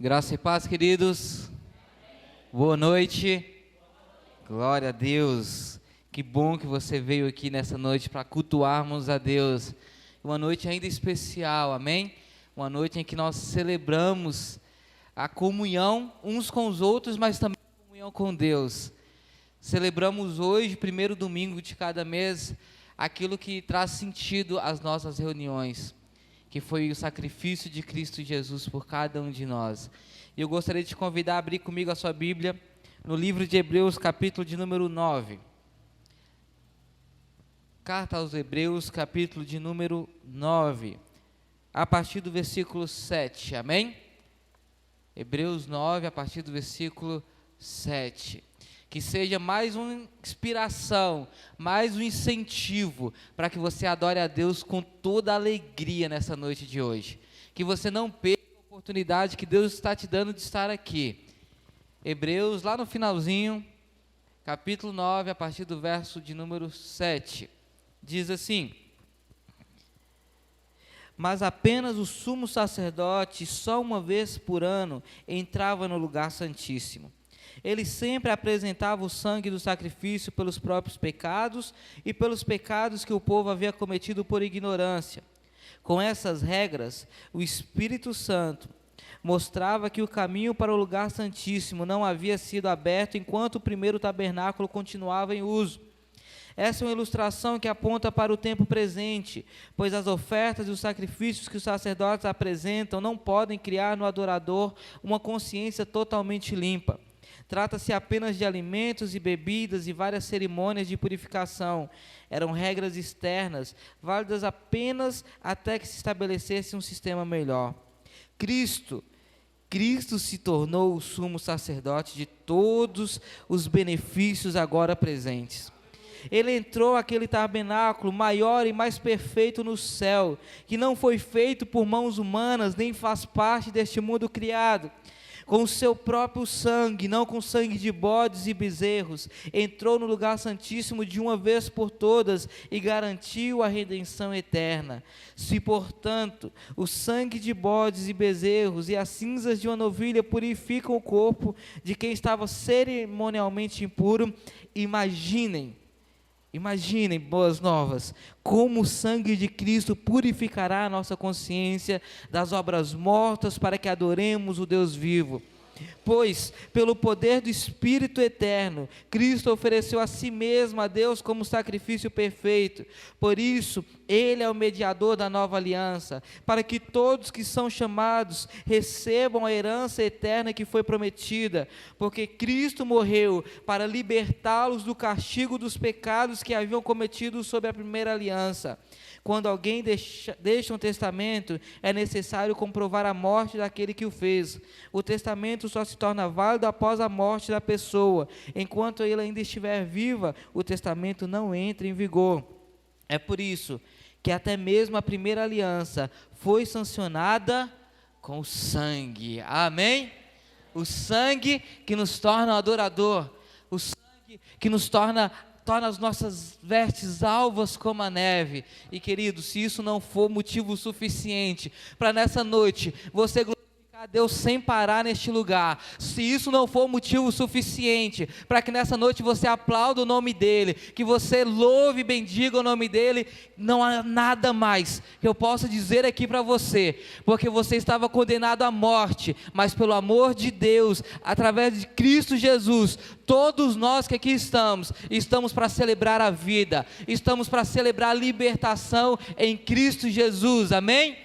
Graça e paz, queridos. Boa noite. Glória a Deus. Que bom que você veio aqui nessa noite para cultuarmos a Deus. Uma noite ainda especial, amém? Uma noite em que nós celebramos a comunhão uns com os outros, mas também a comunhão com Deus. Celebramos hoje, primeiro domingo de cada mês, aquilo que traz sentido às nossas reuniões, que foi o sacrifício de Cristo Jesus por cada um de nós. E eu gostaria de te convidar a abrir comigo a sua Bíblia, no livro de Hebreus, capítulo de número 9. Carta aos Hebreus, capítulo de número 9, a partir do versículo 7, amém? Hebreus 9, a partir do versículo 7. Que seja mais uma inspiração, mais um incentivo para que você adore a Deus com toda a alegria nessa noite de hoje. Que você não perca a oportunidade que Deus está te dando de estar aqui. Hebreus, lá no finalzinho, capítulo 9, a partir do verso de número 7, diz assim: mas apenas o sumo sacerdote, só uma vez por ano, entrava no lugar santíssimo. Ele sempre apresentava o sangue do sacrifício pelos próprios pecados e pelos pecados que o povo havia cometido por ignorância. Com essas regras, o Espírito Santo mostrava que o caminho para o lugar santíssimo não havia sido aberto enquanto o primeiro tabernáculo continuava em uso. Essa é uma ilustração que aponta para o tempo presente, pois as ofertas e os sacrifícios que os sacerdotes apresentam não podem criar no adorador uma consciência totalmente limpa. Trata-se apenas de alimentos e bebidas e várias cerimônias de purificação. Eram regras externas, válidas apenas até que se estabelecesse um sistema melhor. Cristo se tornou o sumo sacerdote de todos os benefícios agora presentes. Ele entrou aquele tabernáculo maior e mais perfeito no céu, que não foi feito por mãos humanas, nem faz parte deste mundo criado. Com o seu próprio sangue, não com sangue de bodes e bezerros, entrou no lugar santíssimo de uma vez por todas e garantiu a redenção eterna. Se, portanto, o sangue de bodes e bezerros e as cinzas de uma novilha purificam o corpo de quem estava cerimonialmente impuro, imaginem, boas novas, como o sangue de Cristo purificará a nossa consciência das obras mortas para que adoremos o Deus vivo. Pois, pelo poder do Espírito eterno, Cristo ofereceu a si mesmo a Deus como sacrifício perfeito. Por isso, Ele é o mediador da nova aliança, para que todos que são chamados recebam a herança eterna que foi prometida, porque Cristo morreu para libertá-los do castigo dos pecados que haviam cometido sob a primeira aliança. Quando alguém deixa um testamento, é necessário comprovar a morte daquele que o fez. O testamento só se torna válido após a morte da pessoa. Enquanto ele ainda estiver viva, o testamento não entra em vigor. É por isso que até mesmo a primeira aliança foi sancionada com sangue. Amém? O sangue que nos torna adorador. O sangue que nos torna as nossas vestes alvas como a neve. E querido, se isso não for motivo suficiente para nessa noite você glorificar a Deus sem parar neste lugar, se isso não for motivo suficiente para que nessa noite você aplaude o nome dEle, que você louve e bendiga o nome dEle, não há nada mais que eu possa dizer aqui para você, porque você estava condenado à morte, mas pelo amor de Deus, através de Cristo Jesus, todos nós que aqui estamos para celebrar a vida, estamos para celebrar a libertação em Cristo Jesus, amém?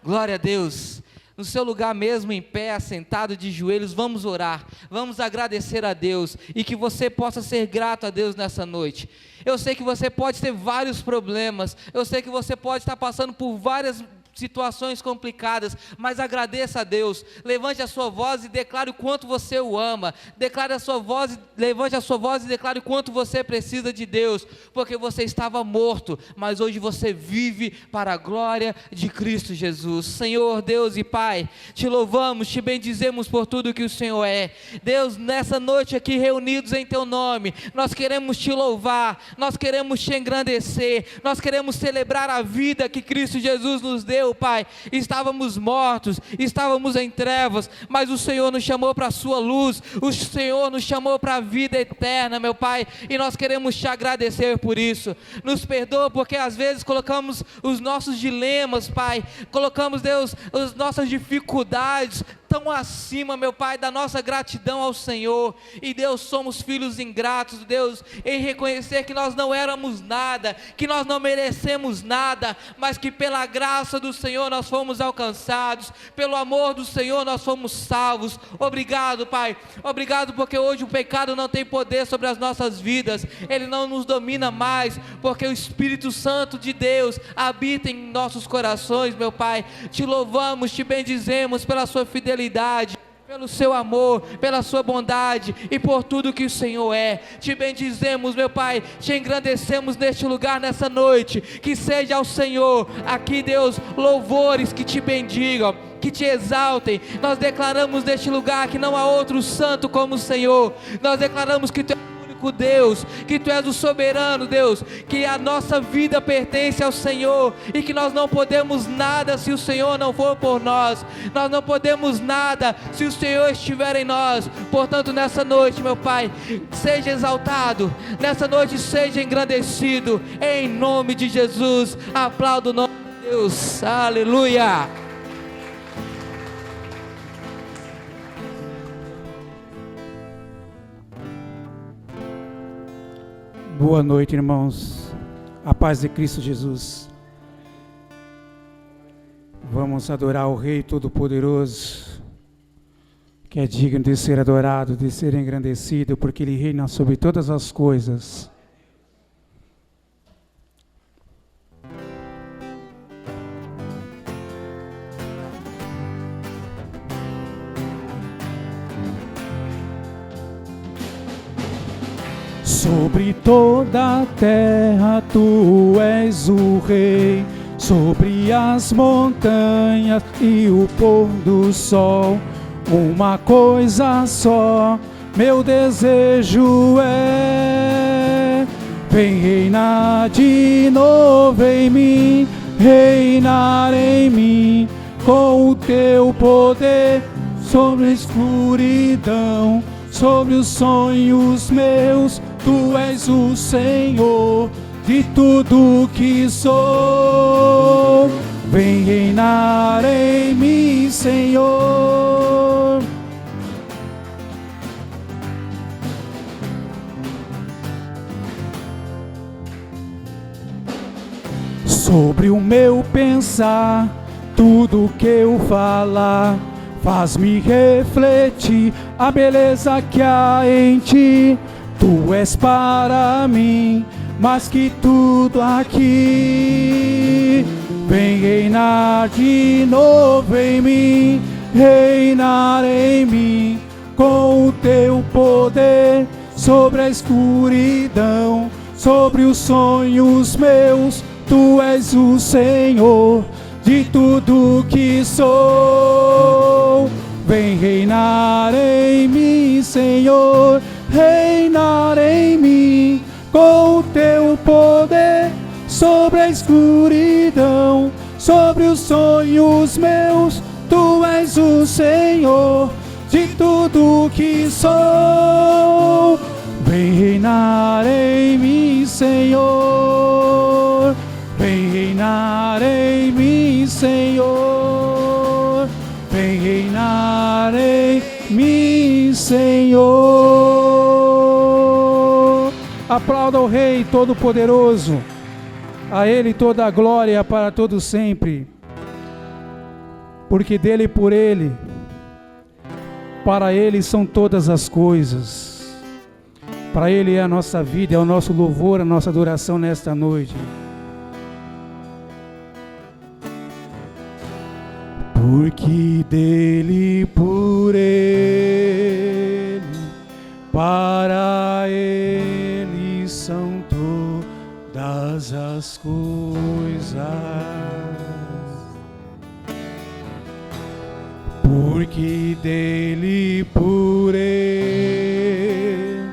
Glória a Deus. No seu lugar mesmo, em pé, assentado de joelhos, vamos orar, vamos agradecer a Deus, e que você possa ser grato a Deus nessa noite. Eu sei que você pode ter vários problemas, eu sei que você pode estar passando por várias situações complicadas, mas agradeça a Deus, levante a sua voz e declare o quanto você o ama, levante a sua voz e declare o quanto você precisa de Deus, porque você estava morto, mas hoje você vive para a glória de Cristo Jesus. Senhor, Deus e Pai, te louvamos, te bendizemos por tudo que o Senhor é. Deus, nessa noite aqui reunidos em Teu nome, nós queremos Te louvar, nós queremos Te engrandecer, nós queremos celebrar a vida que Cristo Jesus nos deu eu, Pai, estávamos mortos, estávamos em trevas, mas o Senhor nos chamou para a sua luz, o Senhor nos chamou para a vida eterna, meu Pai, e nós queremos te agradecer por isso. Nos perdoa porque às vezes colocamos os nossos dilemas, Pai, colocamos, Deus, as nossas dificuldades tão acima, meu Pai, da nossa gratidão ao Senhor, e Deus, somos filhos ingratos, Deus, em reconhecer que nós não éramos nada, que nós não merecemos nada, mas que pela graça do Senhor nós fomos alcançados, pelo amor do Senhor nós fomos salvos. Obrigado, Pai, obrigado porque hoje o pecado não tem poder sobre as nossas vidas, ele não nos domina mais, porque o Espírito Santo de Deus habita em nossos corações, meu Pai. Te louvamos, te bendizemos pela sua fidelidade, pelo seu amor, pela sua bondade e por tudo que o Senhor é. Te bendizemos, meu Pai, te engrandecemos neste lugar, nessa noite. Que seja ao Senhor aqui, Deus, louvores que te bendigam, que te exaltem. Nós declaramos neste lugar que não há outro santo como o Senhor. Nós declaramos que tu és Deus, que tu és o soberano Deus, que a nossa vida pertence ao Senhor, e que nós não podemos nada se o Senhor não for por nós, nós não podemos nada se o Senhor estiver em nós. Portanto, nessa noite, meu Pai, seja exaltado, nessa noite seja engrandecido, em nome de Jesus. Aplauda o nome de Deus, aleluia. Boa noite, irmãos, a paz de Cristo Jesus. Vamos adorar o Rei Todo-Poderoso, que é digno de ser adorado, de ser engrandecido, porque Ele reina sobre todas as coisas. Sobre toda a terra tu és o Rei, sobre as montanhas e o pôr do sol, uma coisa só, meu desejo é: vem reinar de novo em mim, reinar em mim, com o teu poder sobre a escuridão, sobre os sonhos meus. Tu és o Senhor de tudo que sou. Vem reinar em mim, Senhor. Sobre o meu pensar, tudo que eu falar, faz-me refletir a beleza que há em ti. Tu és para mim mais que tudo aqui. Vem reinar de novo em mim, reinar em mim, com o teu poder sobre a escuridão, sobre os sonhos meus. Tu és o Senhor de tudo que sou. Vem reinar em mim, Senhor, reinar em mim, com o teu poder sobre a escuridão, sobre os sonhos meus. Tu és o Senhor de tudo que sou. Vem reinar em mim, Senhor, vem reinar em mim, Senhor, vem reinar em mim, Senhor. Aplauda o Rei Todo-Poderoso, a Ele toda a glória para todo sempre, porque dele e por Ele, para Ele são todas as coisas, para Ele é a nossa vida, é o nosso louvor, a nossa adoração nesta noite. Porque dele, por Ele, para Ele são todas as coisas. Porque dele, por Ele,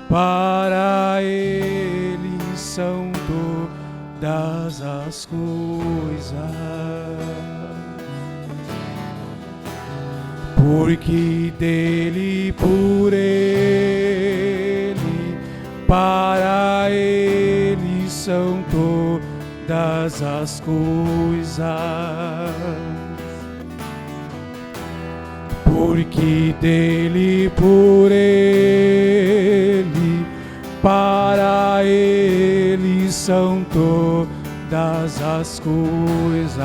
para Ele são todas as coisas. porque dele, por ele, para ele são todas as coisas. Porque dele, por ele, para ele são todas as coisas.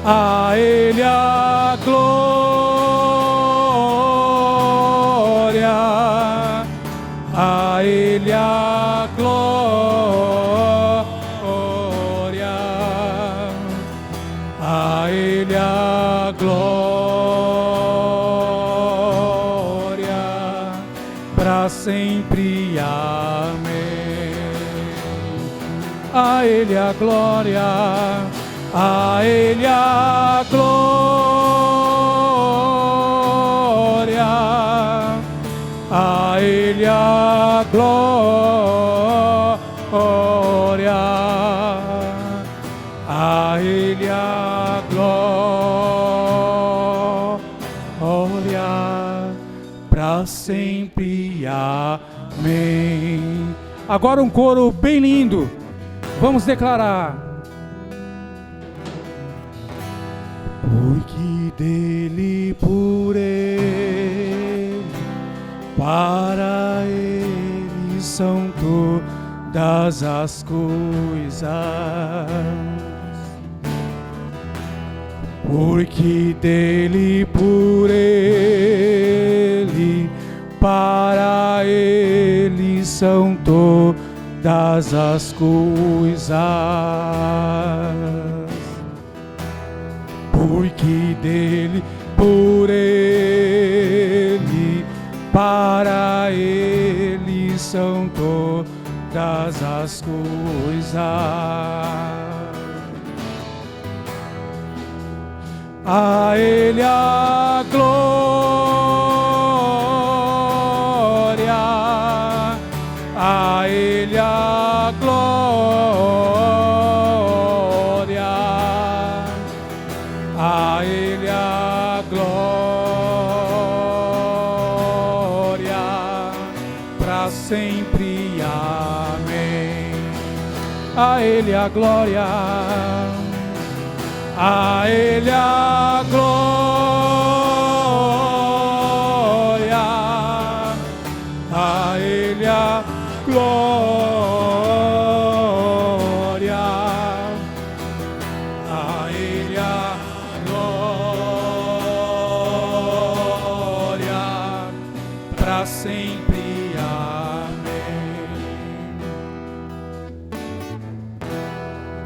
A ele a glória, a ele a glória, a ele a glória, para sempre, amém. A ele a glória, a ele a glória, a ele a glória, a ele a glória, para sempre, amém. Agora um coro bem lindo, vamos declarar. Porque dele, por ele, para ele são todas as coisas. Porque dele, por ele, para ele são todas as coisas. Porque dele, por ele, para ele são todas as coisas. A ele a glória, a ele a glória, a ele a glória, para sempre, amém. A ele a glória, a ele a glória, a ele a glória, a ele a glória, para sempre, amém.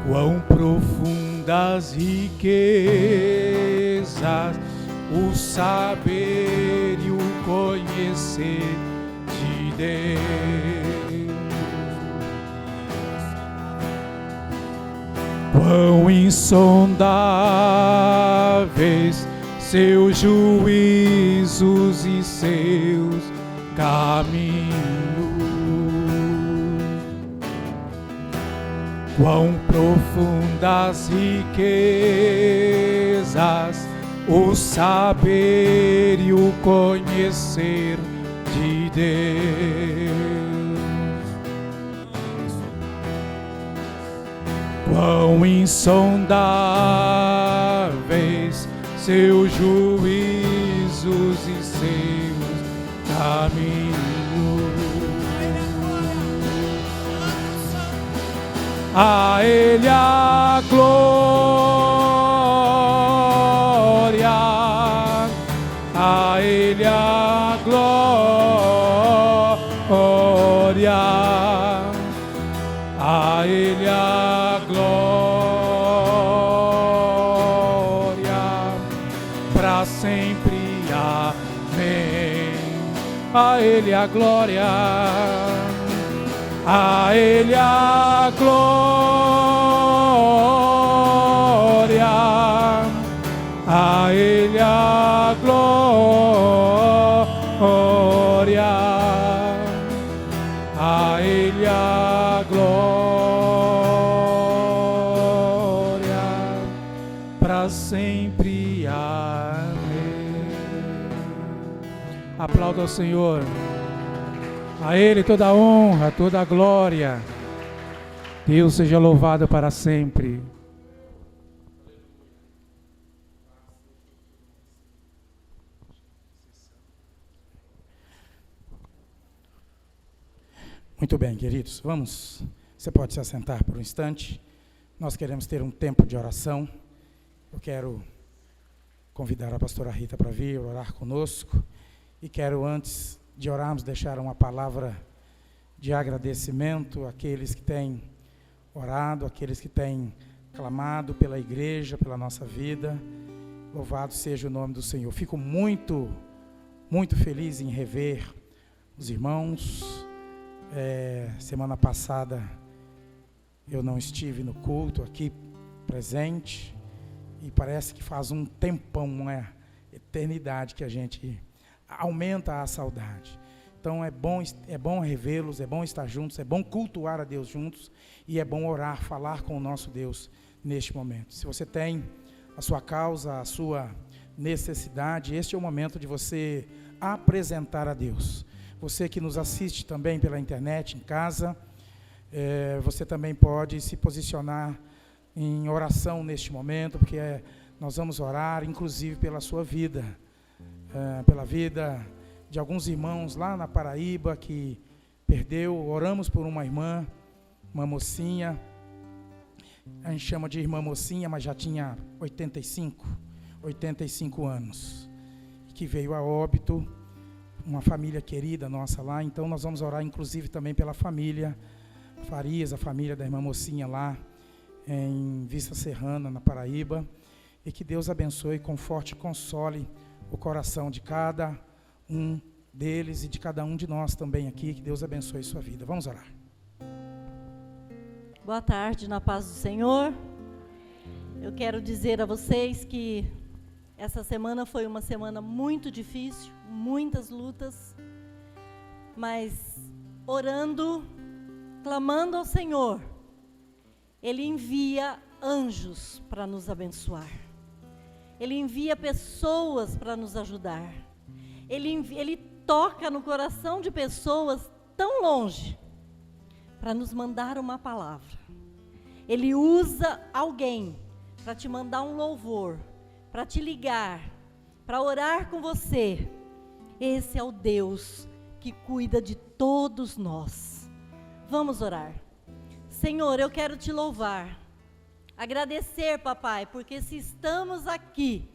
Quão profundas riquezas, o saber e o conhecer de Deus. Quão insondáveis seus juízos e seus caminhos. Quão profundas riquezas, o saber e o conhecer de Deus. Quão insondáveis seus juízos e seus caminhos. A ele a glória, a ele a glória, a ele a glória, para sempre, amém. A ele a glória, a ele a glória, a ele a glória, a ele a glória, Aplauda ao Senhor. A Ele toda a honra, toda a glória. Deus seja louvado para sempre. Muito bem, queridos, você pode se assentar por um instante. Nós queremos ter um tempo de oração. Eu quero convidar a pastora Rita para vir orar conosco. E quero, antes de orarmos, deixar uma palavra de agradecimento àqueles que têm orado, àqueles que têm clamado pela igreja, pela nossa vida. Louvado seja o nome do Senhor. Fico muito, muito feliz em rever os irmãos. Semana passada eu não estive no culto aqui presente e parece que faz um tempão, uma eternidade que a gente aumenta a saudade. Então é bom revê-los, é bom estar juntos, é bom cultuar a Deus juntos e é bom orar, falar com o nosso Deus neste momento. Se você tem a sua causa, a sua necessidade, este é o momento de você apresentar a Deus. Você que nos assiste também pela internet, em casa, você também pode se posicionar em oração neste momento, porque nós vamos orar, inclusive, pela sua vida, pela vida de alguns irmãos lá na Paraíba que perdeu. Oramos por uma irmã, uma mocinha, a gente chama de irmã mocinha, mas já tinha 85 anos, que veio a óbito. Uma família querida nossa lá, então nós vamos orar inclusive também pela família Farias, a família da irmã Mocinha lá em Vista Serrana, na Paraíba, e que Deus abençoe, conforte e console o coração de cada um deles e de cada um de nós também aqui, que Deus abençoe sua vida. Vamos orar. Boa tarde, na paz do Senhor. Eu quero dizer a vocês que essa semana foi uma semana muito difícil, muitas lutas, mas orando, clamando ao Senhor, Ele envia anjos para nos abençoar. Ele envia pessoas para nos ajudar. Ele toca no coração de pessoas tão longe para nos mandar uma palavra. Ele usa alguém para te mandar um louvor, para te ligar, para orar com você. Esse é o Deus que cuida de todos nós. Vamos orar. Senhor, eu quero te louvar, agradecer, papai, porque se estamos aqui,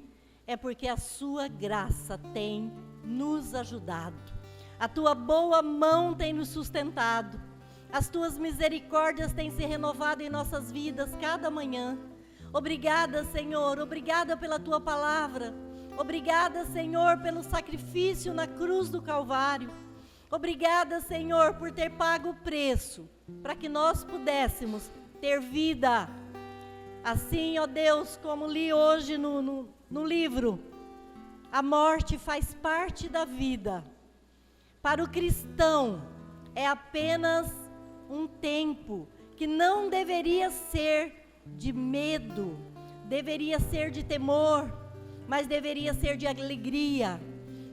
é porque a sua graça tem nos ajudado. A tua boa mão tem nos sustentado. As tuas misericórdias têm se renovado em nossas vidas cada manhã. Obrigada, Senhor, obrigada pela tua palavra. Obrigada, Senhor, pelo sacrifício na cruz do Calvário. Obrigada, Senhor, por ter pago o preço, para que nós pudéssemos ter vida. Assim, ó Deus, como li hoje no livro, a morte faz parte da vida. Para o cristão, é apenas um tempo que não deveria ser de medo, deveria ser de temor, mas deveria ser de alegria,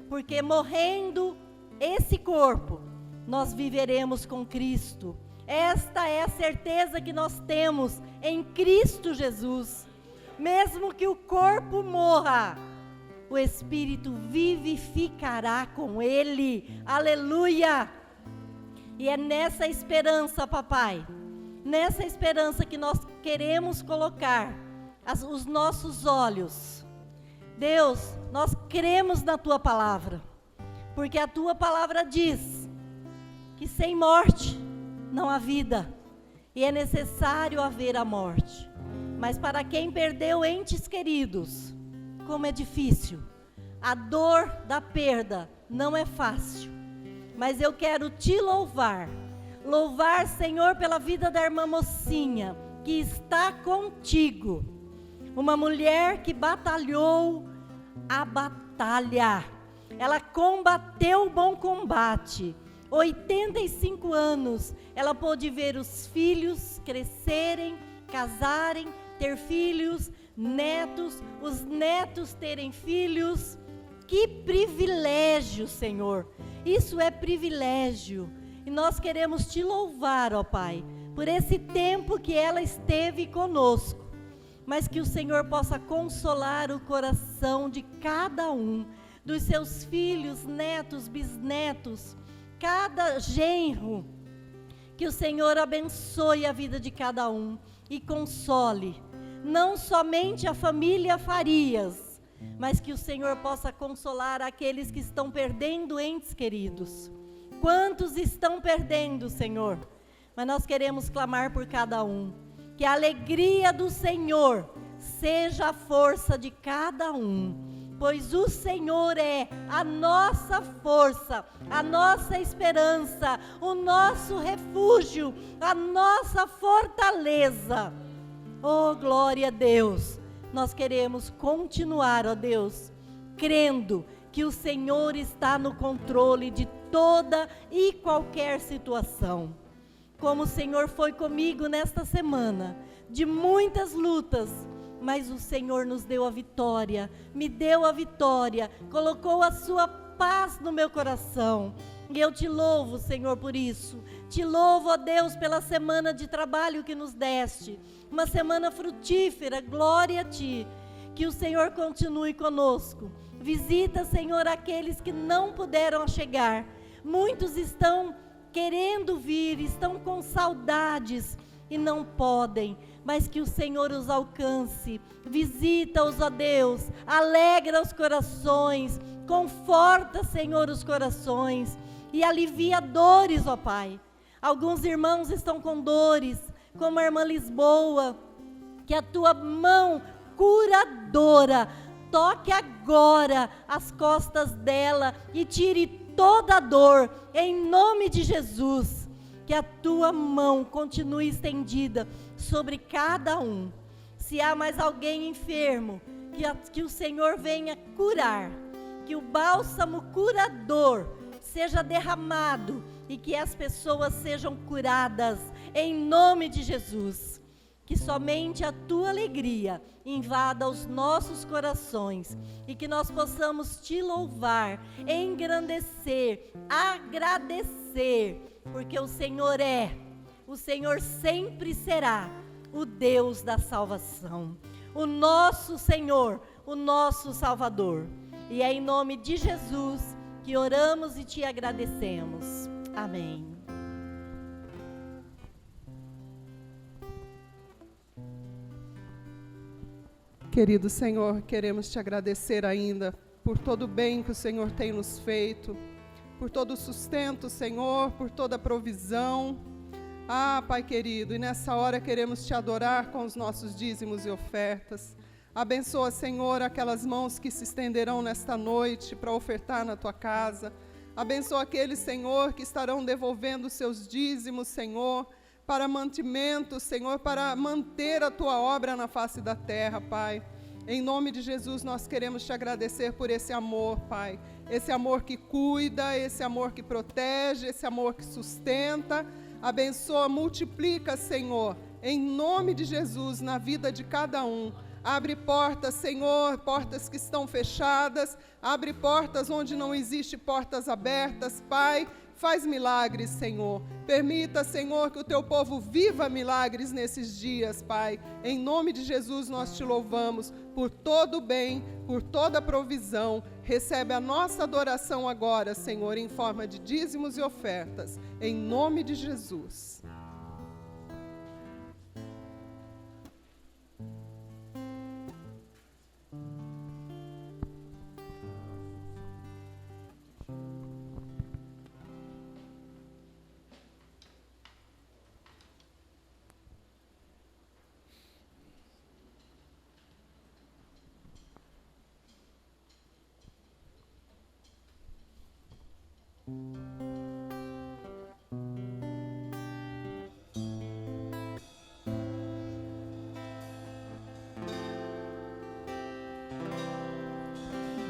porque morrendo esse corpo, nós viveremos com Cristo. Esta é a certeza que nós temos em Cristo Jesus. Mesmo que o corpo morra, o Espírito vivificará com Ele. Aleluia! E é nessa esperança, papai, nessa esperança que nós queremos colocar os nossos olhos. Deus, nós cremos na tua palavra, porque a tua palavra diz que sem morte não há vida, e é necessário haver a morte. Mas para quem perdeu entes queridos, como é difícil, a dor da perda não é fácil. Mas eu quero te louvar, Senhor, pela vida da irmã Mocinha, que está contigo. Uma mulher que batalhou a batalha. Ela combateu o bom combate. 85 anos, ela pôde ver os filhos crescerem, casarem, ter filhos, netos, os netos terem filhos. Que privilégio, Senhor. Isso é privilégio. E nós queremos te louvar, ó Pai, por esse tempo que ela esteve conosco. Mas que o Senhor possa consolar o coração de cada um, dos seus filhos, netos, bisnetos, cada genro. Que o Senhor abençoe a vida de cada um e console, não somente a família Farias, mas que o Senhor possa consolar aqueles que estão perdendo entes queridos. Quantos estão perdendo, Senhor? Mas nós queremos clamar por cada um. Que a alegria do Senhor seja a força de cada um, pois o Senhor é a nossa força, a nossa esperança, o nosso refúgio, a nossa fortaleza. Oh, glória a Deus! Nós queremos continuar, ó Deus, crendo que o Senhor está no controle de toda e qualquer situação. Como o Senhor foi comigo nesta semana, de muitas lutas, mas o Senhor nos deu a vitória, me deu a vitória, colocou a sua paz no meu coração. E eu te louvo, Senhor, por isso. Te louvo, ó Deus, pela semana de trabalho que nos deste. Uma semana frutífera, glória a Ti. Que o Senhor continue conosco. Visita, Senhor, aqueles que não puderam chegar. Muitos estão querendo vir, estão com saudades e não podem, mas que o Senhor os alcance. Visita-os, ó Deus, alegra os corações, conforta, Senhor, os corações e alivia dores, ó Pai. Alguns irmãos estão com dores, como a irmã Lisboa, que a Tua mão curadora toque agora as costas dela e tire toda a dor, em nome de Jesus. Que a Tua mão continue estendida sobre cada um. Se há mais alguém enfermo, que o Senhor venha curar, que o bálsamo curador seja derramado e que as pessoas sejam curadas, em nome de Jesus. Que somente a Tua alegria invada os nossos corações e que nós possamos Te louvar, engrandecer, agradecer, porque o Senhor sempre será o Deus da salvação, o nosso Senhor, o nosso Salvador. E é em nome de Jesus que oramos e Te agradecemos. Amém. Querido Senhor, queremos Te agradecer ainda por todo o bem que o Senhor tem nos feito, por todo o sustento, Senhor, por toda a provisão. Ah, Pai querido, e nessa hora queremos Te adorar com os nossos dízimos e ofertas. Abençoa, Senhor, aquelas mãos que se estenderão nesta noite para ofertar na Tua casa. Abençoa aqueles, Senhor, que estarão devolvendo seus dízimos, Senhor, para mantimento, Senhor, para manter a Tua obra na face da terra, Pai. Em nome de Jesus, nós queremos Te agradecer por esse amor, Pai. Esse amor que cuida, esse amor que protege, esse amor que sustenta. Abençoa, multiplica, Senhor, em nome de Jesus, na vida de cada um. Abre portas, Senhor, portas que estão fechadas. Abre portas onde não existe portas abertas, Pai. Faz milagres, Senhor. Permita, Senhor, que o Teu povo viva milagres nesses dias, Pai. Em nome de Jesus nós Te louvamos por todo o bem, por toda a provisão. Recebe a nossa adoração agora, Senhor, em forma de dízimos e ofertas. Em nome de Jesus.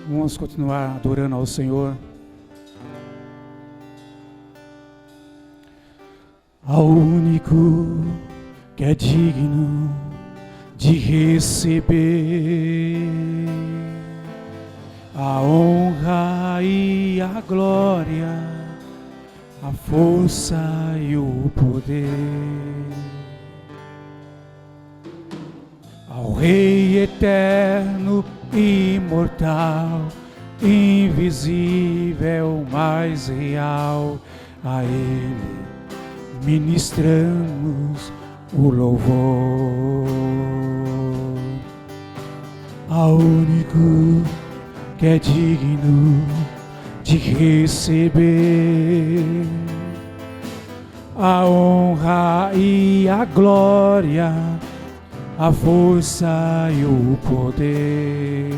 Vamos continuar adorando ao Senhor. Ao único que é digno de receber a honra e a glória, a força e o poder ao Rei eterno, imortal, invisível, mais real, a Ele ministramos o louvor. Ao único que é digno de receber a honra e a glória, a força e o poder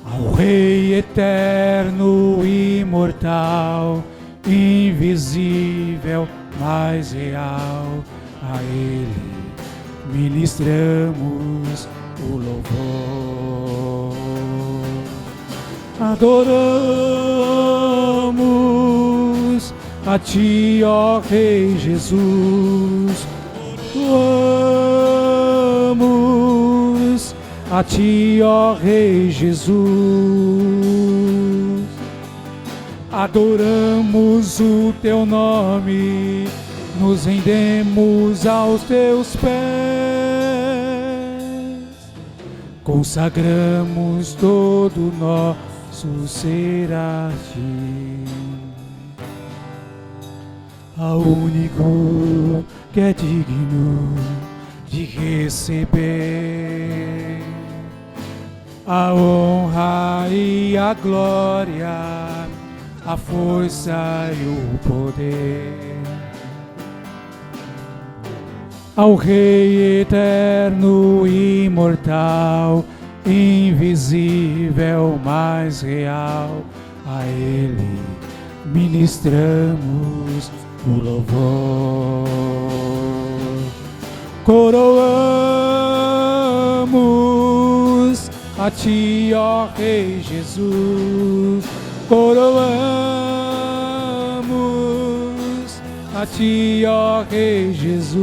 ao Rei eterno, imortal, invisível, mais real, a Ele ministramos o louvor. Adoramos a Ti, ó Rei Jesus. Louvamos a Ti, ó Rei Jesus. Adoramos o Teu nome, nos rendemos aos Teus pés, consagramos todo nosso ser a Ti, ao único que é digno de receber a honra e a glória, a força e o poder ao Rei eterno, imortal, invisível, mais real, a Ele ministramos o louvor. Coroamos a Ti, ó Rei Jesus. Coroamos a Ti, ó Rei Jesus.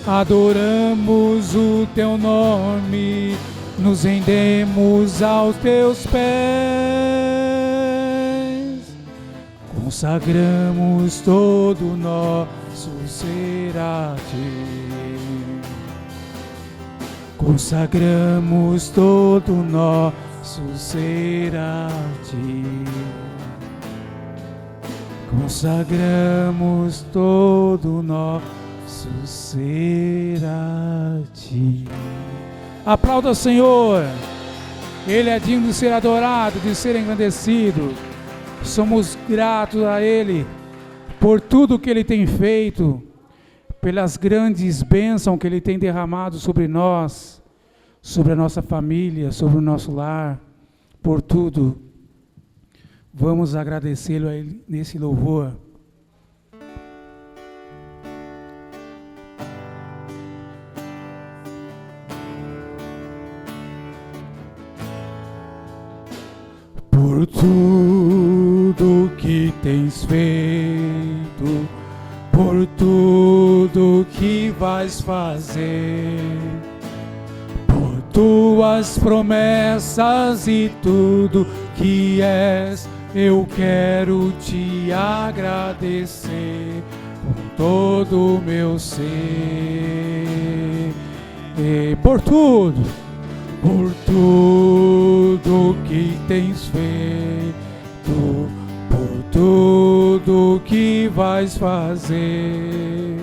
Adoramos o Teu nome, nos rendemos aos Teus pés, consagramos todo o nosso ser a Ti, consagramos todo o nosso ser a Ti, consagramos todo o nosso ser a Ti. Aplauda o Senhor, Ele é digno de ser adorado, de ser engrandecido. Somos gratos a Ele por tudo que Ele tem feito, pelas grandes bênçãos que Ele tem derramado sobre nós, sobre a nossa família, sobre o nosso lar, por tudo. Vamos agradecê-lo a Ele nesse louvor. Por tudo que tens feito, por tudo que vais fazer, por tuas promessas e tudo que és, eu quero te agradecer com todo o meu ser. E por tudo que tens feito, por tudo que vais fazer,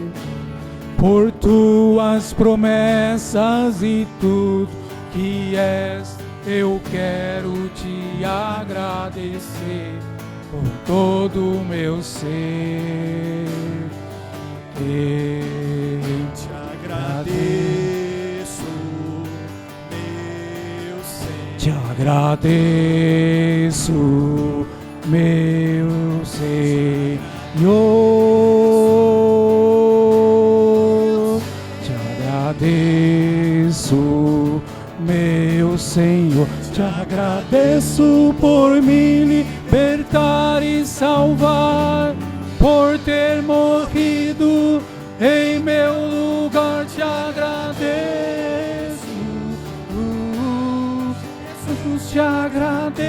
por tuas promessas e tudo que és, eu quero te agradecer com todo o meu ser. Eu te agradeço, meu Senhor. Te agradeço, meu Senhor. Te agradeço, meu Senhor. Te agradeço por me libertar e salvar, por ter morrido em meu lugar. Te agradeço, te agradeço,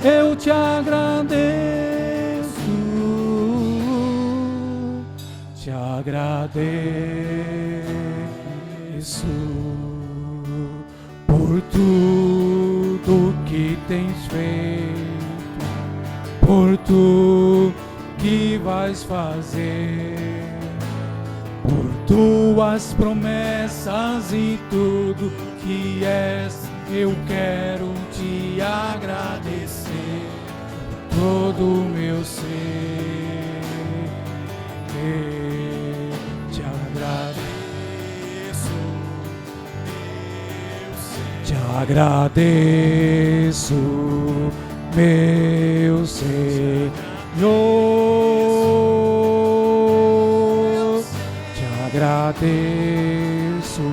eu te agradeço, te agradeço por tudo que tens feito, por tudo que vais fazer, por tuas promessas e tudo que és. Eu quero te agradecer todo o meu ser, te agradeço, te agradeço, meu Senhor, te agradeço,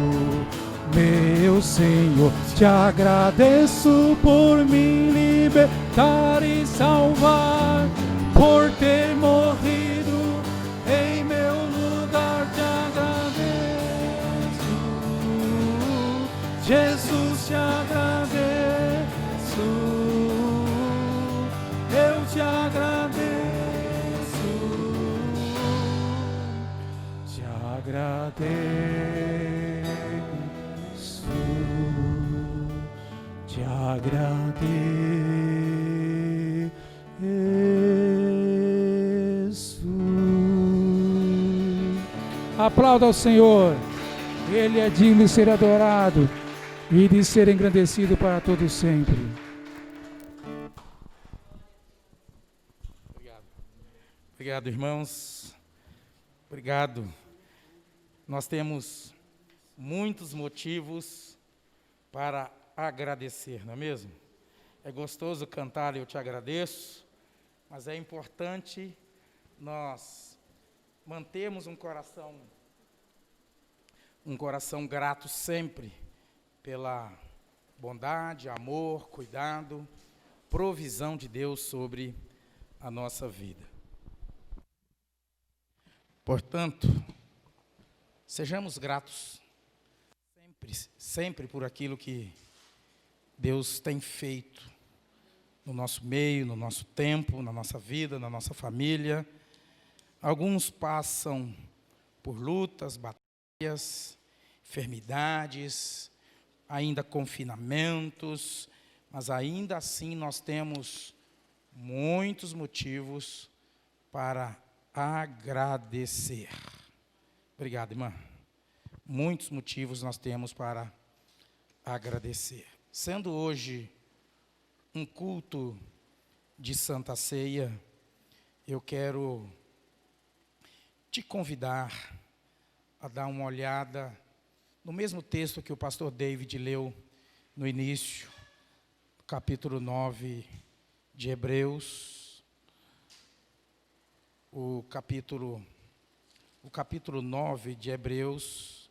meu Senhor, te agradeço por me libertar e salvar, por ter morrido em meu lugar. Te agradeço, Jesus, te agradeço, eu te agradeço, te agradeço, te agradeço. Aplauda ao Senhor, Ele é digno de ser adorado e de ser engrandecido para todo sempre. Obrigado, irmãos. Obrigado. Nós temos muitos motivos para agradecer, não é mesmo? É gostoso cantar Eu Te Agradeço, mas é importante nós mantermos um coração grato sempre pela bondade, amor, cuidado, provisão de Deus sobre a nossa vida. Portanto, sejamos gratos sempre por aquilo que Deus tem feito no nosso meio, no nosso tempo, na nossa vida, na nossa família. Alguns passam por lutas, batalhas, enfermidades, ainda confinamentos, mas ainda assim nós temos muitos motivos para agradecer. Obrigado, irmã. Muitos motivos nós temos para agradecer. Sendo hoje um culto de Santa Ceia, eu quero te convidar a dar uma olhada no mesmo texto que o pastor David leu no início, capítulo 9 de Hebreus. O capítulo 9 de Hebreus,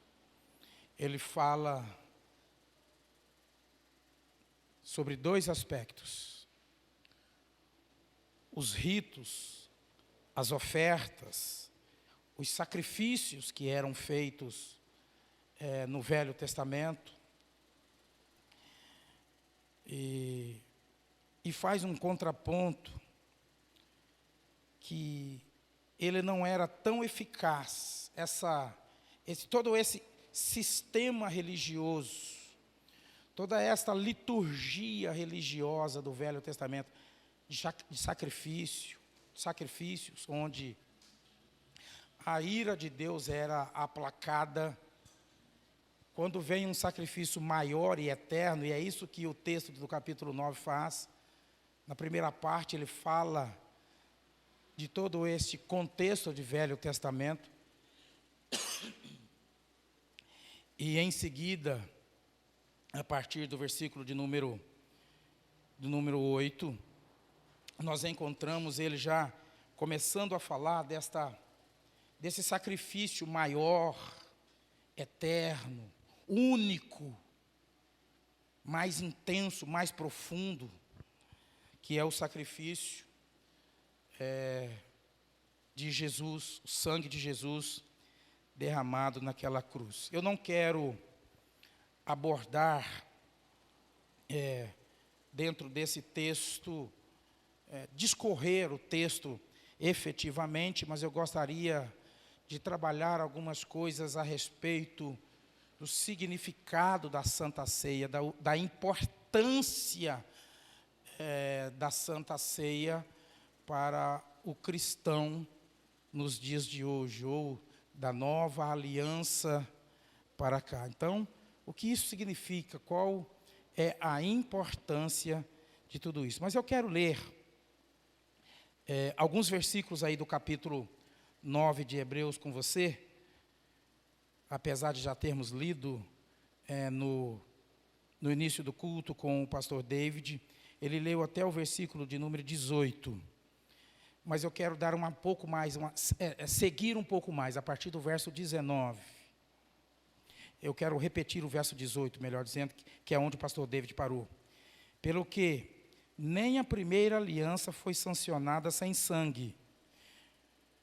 ele fala sobre dois aspectos: os ritos, as ofertas, os sacrifícios que eram feitos no Velho Testamento, e faz um contraponto que ele não era tão eficaz, todo esse sistema religioso, toda esta liturgia religiosa do Velho Testamento, de sacrifícios, onde a ira de Deus era aplacada, quando vem um sacrifício maior e eterno, e é isso que o texto do capítulo 9 faz. Na primeira parte ele fala de todo esse contexto de Velho Testamento, e em seguida, a partir do versículo de número 8, nós encontramos ele já começando a falar desse sacrifício maior, eterno, único, mais intenso, mais profundo, que é o sacrifício de Jesus, o sangue de Jesus derramado naquela cruz. Eu não quero abordar, dentro desse texto, discorrer o texto efetivamente, mas eu gostaria de trabalhar algumas coisas a respeito do significado da Santa Ceia, da importância da Santa Ceia para o cristão nos dias de hoje, ou da nova aliança para cá. Então, o que isso significa? Qual é a importância de tudo isso? Mas eu quero ler alguns versículos aí do capítulo 9 de Hebreus com você, apesar de já termos lido no início do culto com o pastor David. Ele leu até o versículo de número 18, mas eu quero dar um pouco mais, seguir um pouco mais, a partir do verso 19. Eu quero repetir o verso 18, melhor dizendo, que é onde o pastor David parou. Pelo que nem a primeira aliança foi sancionada sem sangue,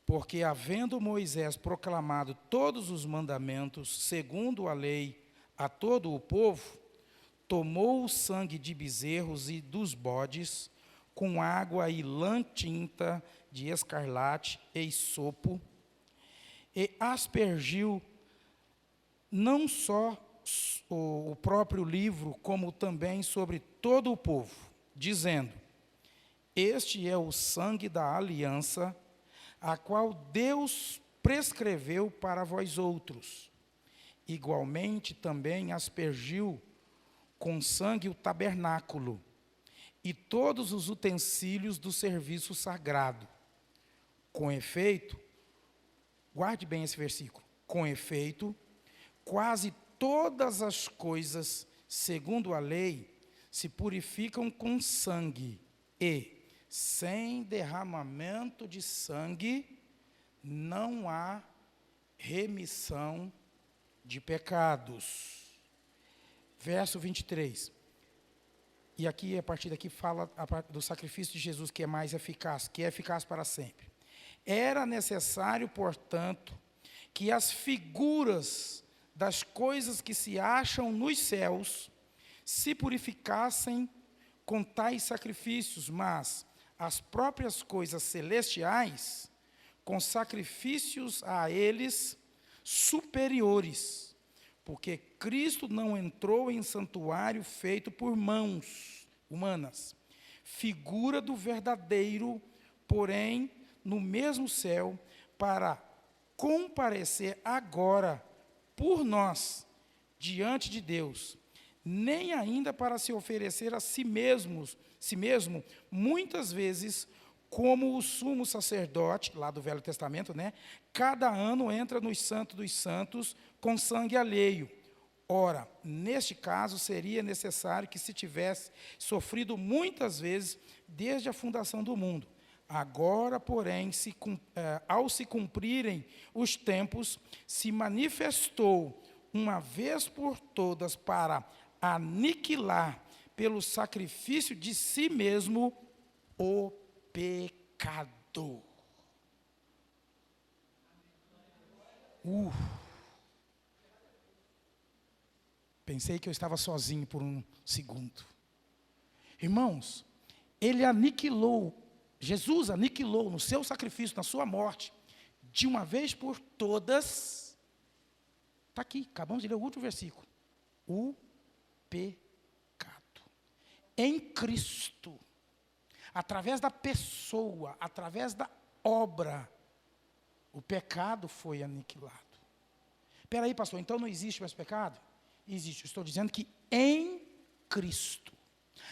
porque havendo Moisés proclamado todos os mandamentos, segundo a lei, a todo o povo, tomou o sangue de bezerros e dos bodes, com água e lã tinta de escarlate e isopo, e aspergiu não só o próprio livro, como também sobre todo o povo, dizendo: este é o sangue da aliança, a qual Deus prescreveu para vós outros. Igualmente também aspergiu com sangue o tabernáculo e todos os utensílios do serviço sagrado. Com efeito, guarde bem esse versículo, com efeito, quase todas as coisas, segundo a lei, se purificam com sangue, e, sem derramamento de sangue, não há remissão de pecados. Verso 23. E aqui, a partir daqui, fala do sacrifício de Jesus, que é mais eficaz, que é eficaz para sempre. Era necessário, portanto, que as figuras das coisas que se acham nos céus se purificassem com tais sacrifícios, mas as próprias coisas celestiais com sacrifícios a eles superiores, porque Cristo não entrou em santuário feito por mãos humanas, figura do verdadeiro, porém no mesmo céu, para comparecer agora por nós diante de Deus, nem ainda para se oferecer a si mesmo, muitas vezes, como o sumo sacerdote, lá do Velho Testamento, cada ano entra no Santo dos Santos com sangue alheio. Ora, neste caso, seria necessário que se tivesse sofrido muitas vezes desde a fundação do mundo. Agora, porém, ao se cumprirem os tempos, se manifestou uma vez por todas para aniquilar pelo sacrifício de si mesmo o pecado. Pensei que eu estava sozinho por um segundo. Irmãos, Jesus aniquilou no seu sacrifício, na sua morte, de uma vez por todas. Está aqui, acabamos de ler o último versículo. O pecado. Em Cristo, através da pessoa, através da obra, o pecado foi aniquilado. Espera aí, pastor, então não existe mais pecado? Existe. Eu estou dizendo que em Cristo,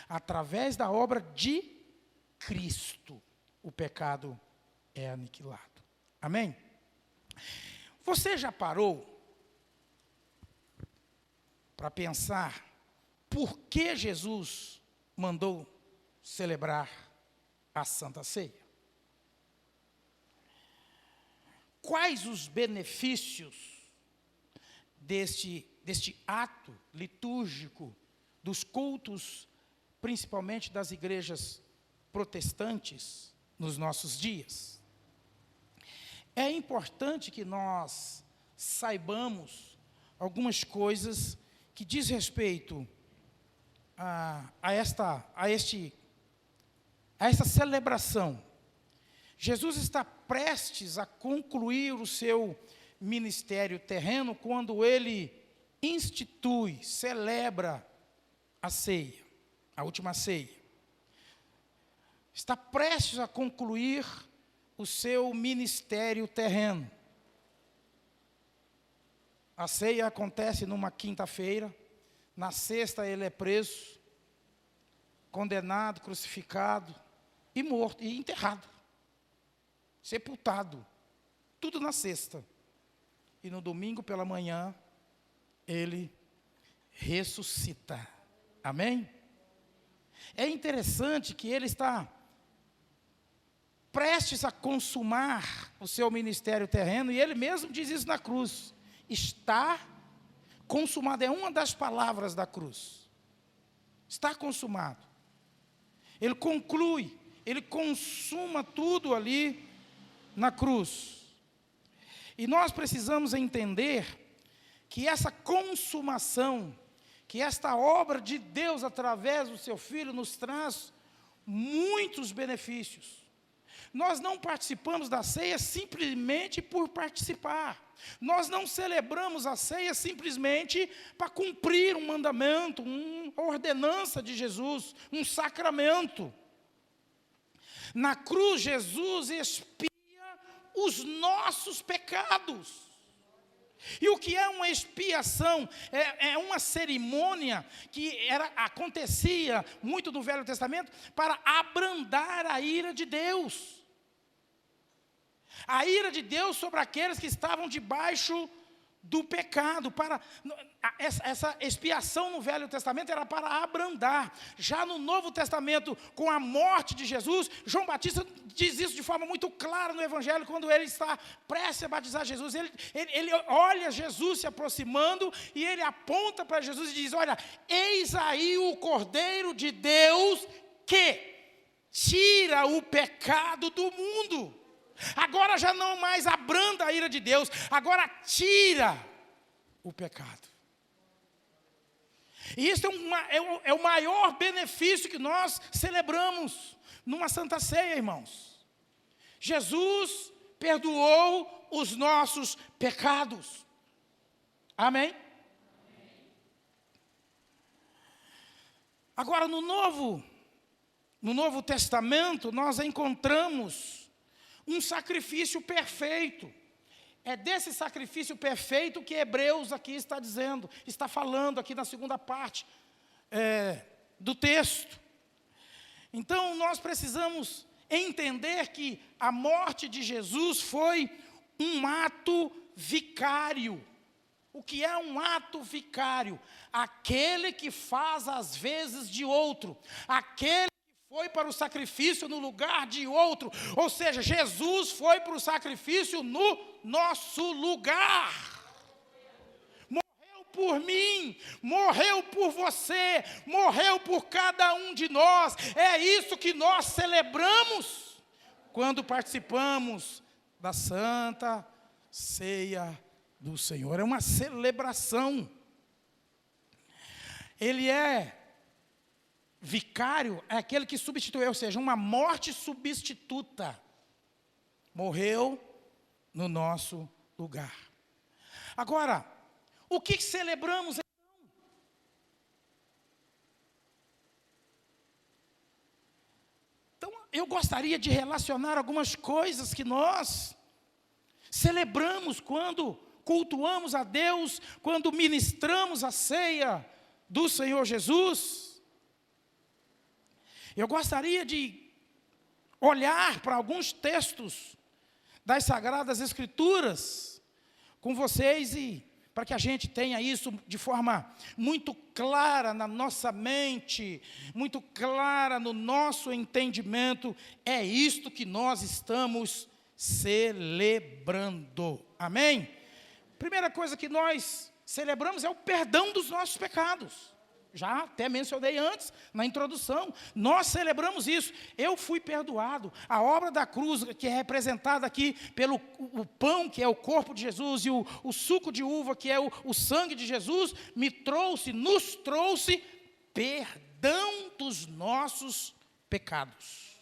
através da obra de Cristo, o pecado é aniquilado. Amém? Você já parou para pensar por que Jesus mandou celebrar a Santa Ceia? Quais os benefícios deste ato litúrgico dos cultos, principalmente das igrejas protestantes, nos nossos dias? É importante que nós saibamos algumas coisas que diz respeito a essa celebração. Jesus está prestes a concluir o seu ministério terreno quando ele institui, celebra a ceia, a última ceia. Está prestes a concluir o seu ministério terreno. A ceia acontece numa quinta-feira, na sexta ele é preso, condenado, crucificado e morto, e enterrado, sepultado, tudo na sexta. E no domingo pela manhã, ele ressuscita. Amém? É interessante que ele está prestes a consumar o seu ministério terreno, e ele mesmo diz isso na cruz. Está consumado, é uma das palavras da cruz. Está consumado. Ele conclui, ele consuma tudo ali na cruz. E nós precisamos entender que essa consumação, que esta obra de Deus através do seu Filho nos traz muitos benefícios. Nós não participamos da ceia simplesmente por participar. Nós não celebramos a ceia simplesmente para cumprir um mandamento, uma ordenança de Jesus, um sacramento. Na cruz, Jesus expia os nossos pecados. E o que é uma expiação? É uma cerimônia que acontecia muito no Velho Testamento para abrandar a ira de Deus. A ira de Deus sobre aqueles que estavam debaixo do pecado. Essa expiação no Velho Testamento era para abrandar. Já no Novo Testamento, com a morte de Jesus, João Batista diz isso de forma muito clara no Evangelho, quando ele está prestes a batizar Jesus. Ele olha Jesus se aproximando e ele aponta para Jesus e diz: olha, eis aí o Cordeiro de Deus que tira o pecado do mundo. Agora já não mais abranda a ira de Deus, agora tira o pecado. E isso é o maior benefício que nós celebramos numa Santa Ceia, irmãos. Jesus perdoou os nossos pecados. Amém? Agora, no Novo Testamento, nós encontramos um sacrifício perfeito. É desse sacrifício perfeito que Hebreus aqui está dizendo, está falando aqui na segunda parte do texto. Então, nós precisamos entender que a morte de Jesus foi um ato vicário. O que é um ato vicário? Aquele que faz as vezes de outro, aquele foi para o sacrifício no lugar de outro, ou seja, Jesus foi para o sacrifício no nosso lugar. Morreu por mim, morreu por você, morreu por cada um de nós. É isso que nós celebramos quando participamos da Santa Ceia do Senhor. É uma celebração. Ele é vicário, é aquele que substituiu, ou seja, uma morte substituta. Morreu no nosso lugar. Agora, o que celebramos então? Então, eu gostaria de relacionar algumas coisas que nós celebramos quando cultuamos a Deus, quando ministramos a ceia do Senhor Jesus. Eu gostaria de olhar para alguns textos das Sagradas Escrituras com vocês, e para que a gente tenha isso de forma muito clara na nossa mente, muito clara no nosso entendimento. É isto que nós estamos celebrando. Amém? Primeira coisa que nós celebramos é o perdão dos nossos pecados. já até mencionei antes, na introdução. Nós celebramos isso. Eu fui perdoado. A obra da cruz, que é representada aqui pelo o pão, que é o corpo de Jesus, e o suco de uva, que é o sangue de Jesus, nos trouxe perdão dos nossos pecados.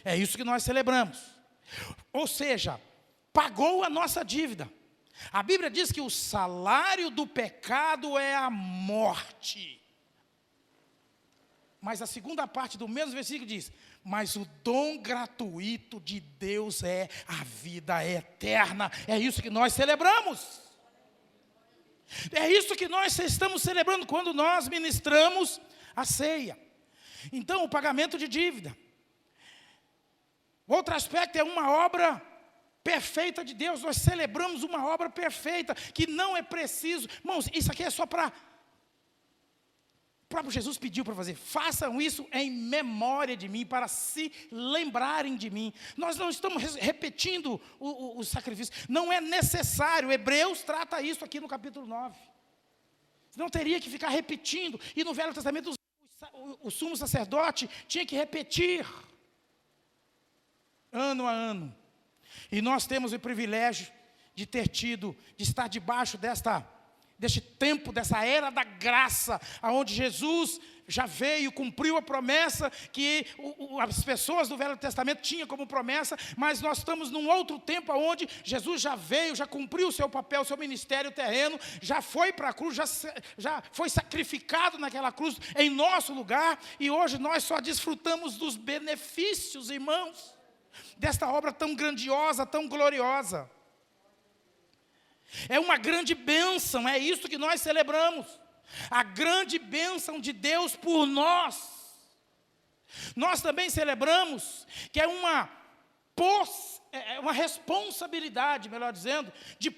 É isso que nós celebramos. Ou seja, pagou a nossa dívida. A Bíblia diz que o salário do pecado é a morte. Mas a segunda parte do mesmo versículo diz: mas o dom gratuito de Deus é a vida eterna. É isso que nós celebramos. É isso que nós estamos celebrando quando nós ministramos a ceia. Então, o pagamento de dívida. Outro aspecto é uma obra perfeita de Deus. Nós celebramos uma obra perfeita, que não é preciso. Irmãos, isso aqui é só para... O próprio Jesus pediu para fazer: façam isso em memória de mim, para se lembrarem de mim. Nós não estamos repetindo o sacrifício, não é necessário. Hebreus trata isso aqui no capítulo 9. Não teria que ficar repetindo. E no Velho Testamento o sumo sacerdote tinha que repetir ano a ano. E nós temos o privilégio de estar debaixo deste tempo, dessa era da graça, onde Jesus já veio, cumpriu a promessa que as pessoas do Velho Testamento tinham como promessa, mas nós estamos num outro tempo onde Jesus já veio, já cumpriu o seu papel, o seu ministério terreno, já foi para a cruz, já foi sacrificado naquela cruz em nosso lugar, e hoje nós só desfrutamos dos benefícios, irmãos, desta obra tão grandiosa, tão gloriosa. É uma grande bênção, é isso que nós celebramos. A grande bênção de Deus por nós. Nós também celebramos que é uma responsabilidade, melhor dizendo, de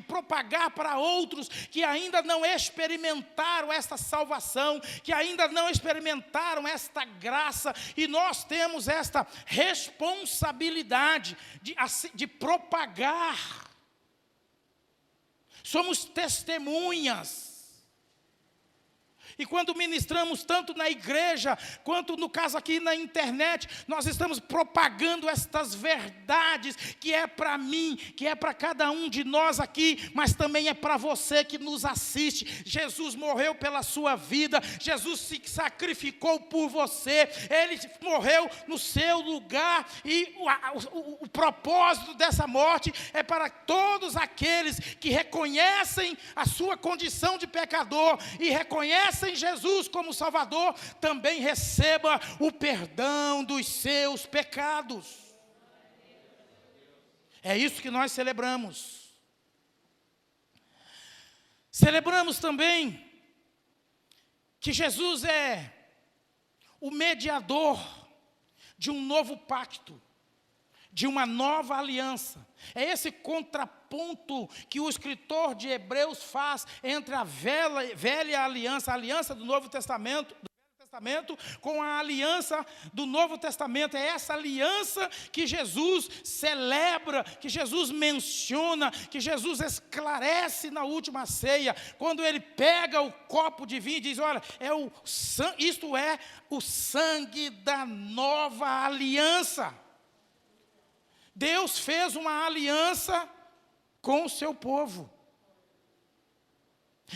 propagar para outros que ainda não experimentaram esta salvação, que ainda não experimentaram esta graça, e nós temos esta responsabilidade de propagar. Somos testemunhas. E quando ministramos tanto na igreja, quanto no caso aqui na internet, nós estamos propagando estas verdades, que é para mim, que é para cada um de nós aqui, mas também é para você que nos assiste. Jesus morreu pela sua vida, Jesus se sacrificou por você, Ele morreu no seu lugar, e o propósito dessa morte é para todos aqueles que reconhecem a sua condição de pecador, e reconhecem Jesus como Salvador, também receba o perdão dos seus pecados. É isso que nós celebramos. Celebramos também que Jesus é o mediador de um novo pacto, de uma nova aliança. É esse contraponto que o escritor de Hebreus faz entre a velha aliança, a aliança do Novo Testamento, com a aliança do Novo Testamento. É essa aliança que Jesus celebra, que Jesus menciona, que Jesus esclarece na última ceia, quando ele pega o copo de vinho e diz: olha, isto é o sangue da nova aliança. Deus fez uma aliança com o seu povo.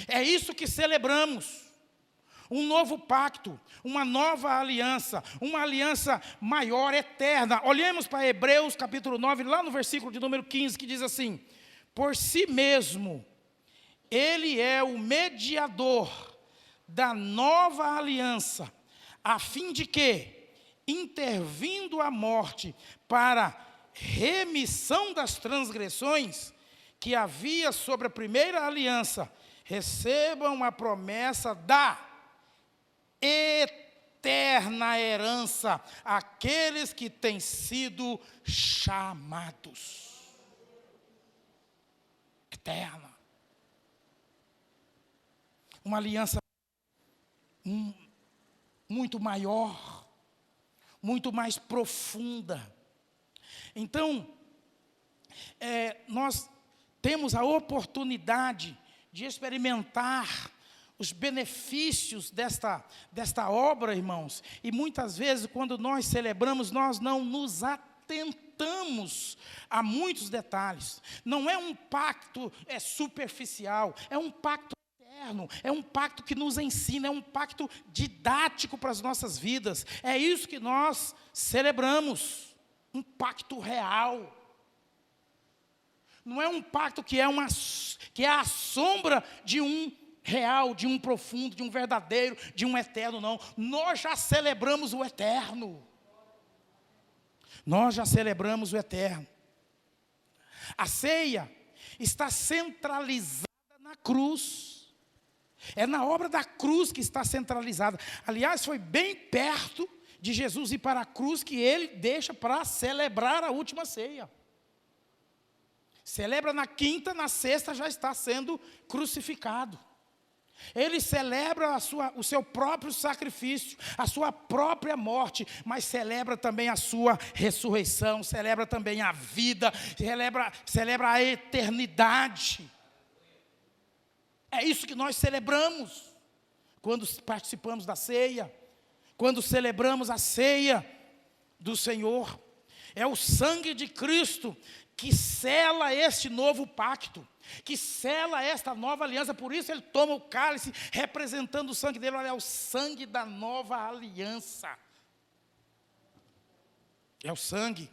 É isso que celebramos. Um novo pacto, uma nova aliança, uma aliança maior, eterna. Olhemos para Hebreus capítulo 9, lá no versículo de número 15, que diz assim: por si mesmo, Ele é o mediador da nova aliança, a fim de que, intervindo a morte para remissão das transgressões que havia sobre a primeira aliança, recebam a promessa da eterna herança aqueles que têm sido chamados. Eterna. Uma aliança muito maior, muito mais profunda. Então, nós temos a oportunidade de experimentar os benefícios desta obra, irmãos. E muitas vezes, quando nós celebramos, nós não nos atentamos a muitos detalhes. Não é um pacto superficial, é um pacto eterno, é um pacto que nos ensina, é um pacto didático para as nossas vidas. É isso que nós celebramos, um pacto real. Não é um pacto que é a sombra de um real, de um profundo, de um verdadeiro, de um eterno, não. Nós já celebramos o eterno. Nós já celebramos o eterno. A ceia está centralizada na cruz. É na obra da cruz que está centralizada. Aliás, foi bem perto de Jesus ir para a cruz que ele deixa para celebrar a última ceia. Celebra na quinta, na sexta já está sendo crucificado. Ele celebra o seu próprio sacrifício, a sua própria morte, mas celebra também a sua ressurreição, celebra também a vida, celebra a eternidade. É isso que nós celebramos quando participamos da ceia, quando celebramos a ceia do Senhor. É o sangue de Cristo que sela este novo pacto, que sela esta nova aliança. Por isso ele toma o cálice, representando o sangue dele. Olha, é o sangue da nova aliança. É o sangue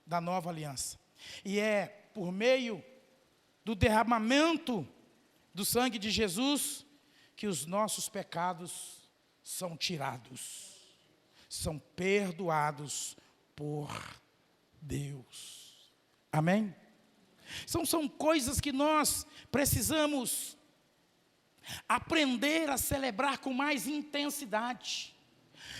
da nova aliança. E é por meio do derramamento do sangue de Jesus que os nossos pecados são tirados, são perdoados por Deus. Amém? São coisas que nós precisamos aprender a celebrar com mais intensidade.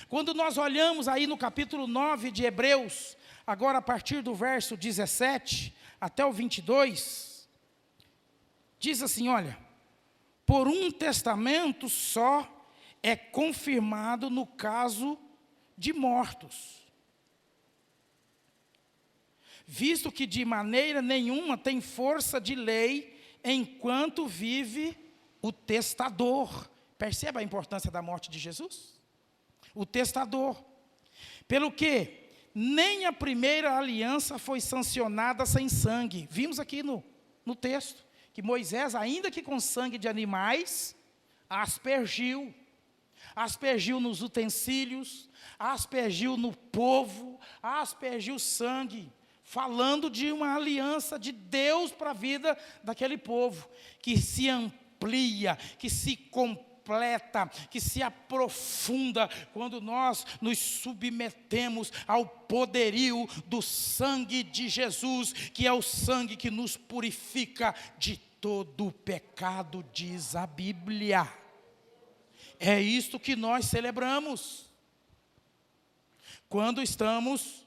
Quando nós olhamos aí no capítulo 9 de Hebreus, agora a partir do verso 17 até o 22, diz assim, olha: por um testamento só é confirmado no caso de mortos, visto que de maneira nenhuma tem força de lei enquanto vive o testador. Perceba a importância da morte de Jesus? O testador. Pelo que nem a primeira aliança foi sancionada sem sangue. Vimos aqui no texto que Moisés, ainda que com sangue de animais, aspergiu nos utensílios, aspergiu no povo, aspergiu sangue, falando de uma aliança de Deus para a vida daquele povo, que se amplia, que se completa, que se aprofunda, quando nós nos submetemos ao poderio do sangue de Jesus, que é o sangue que nos purifica de todo o pecado, diz a Bíblia. É isto que nós celebramos quando estamos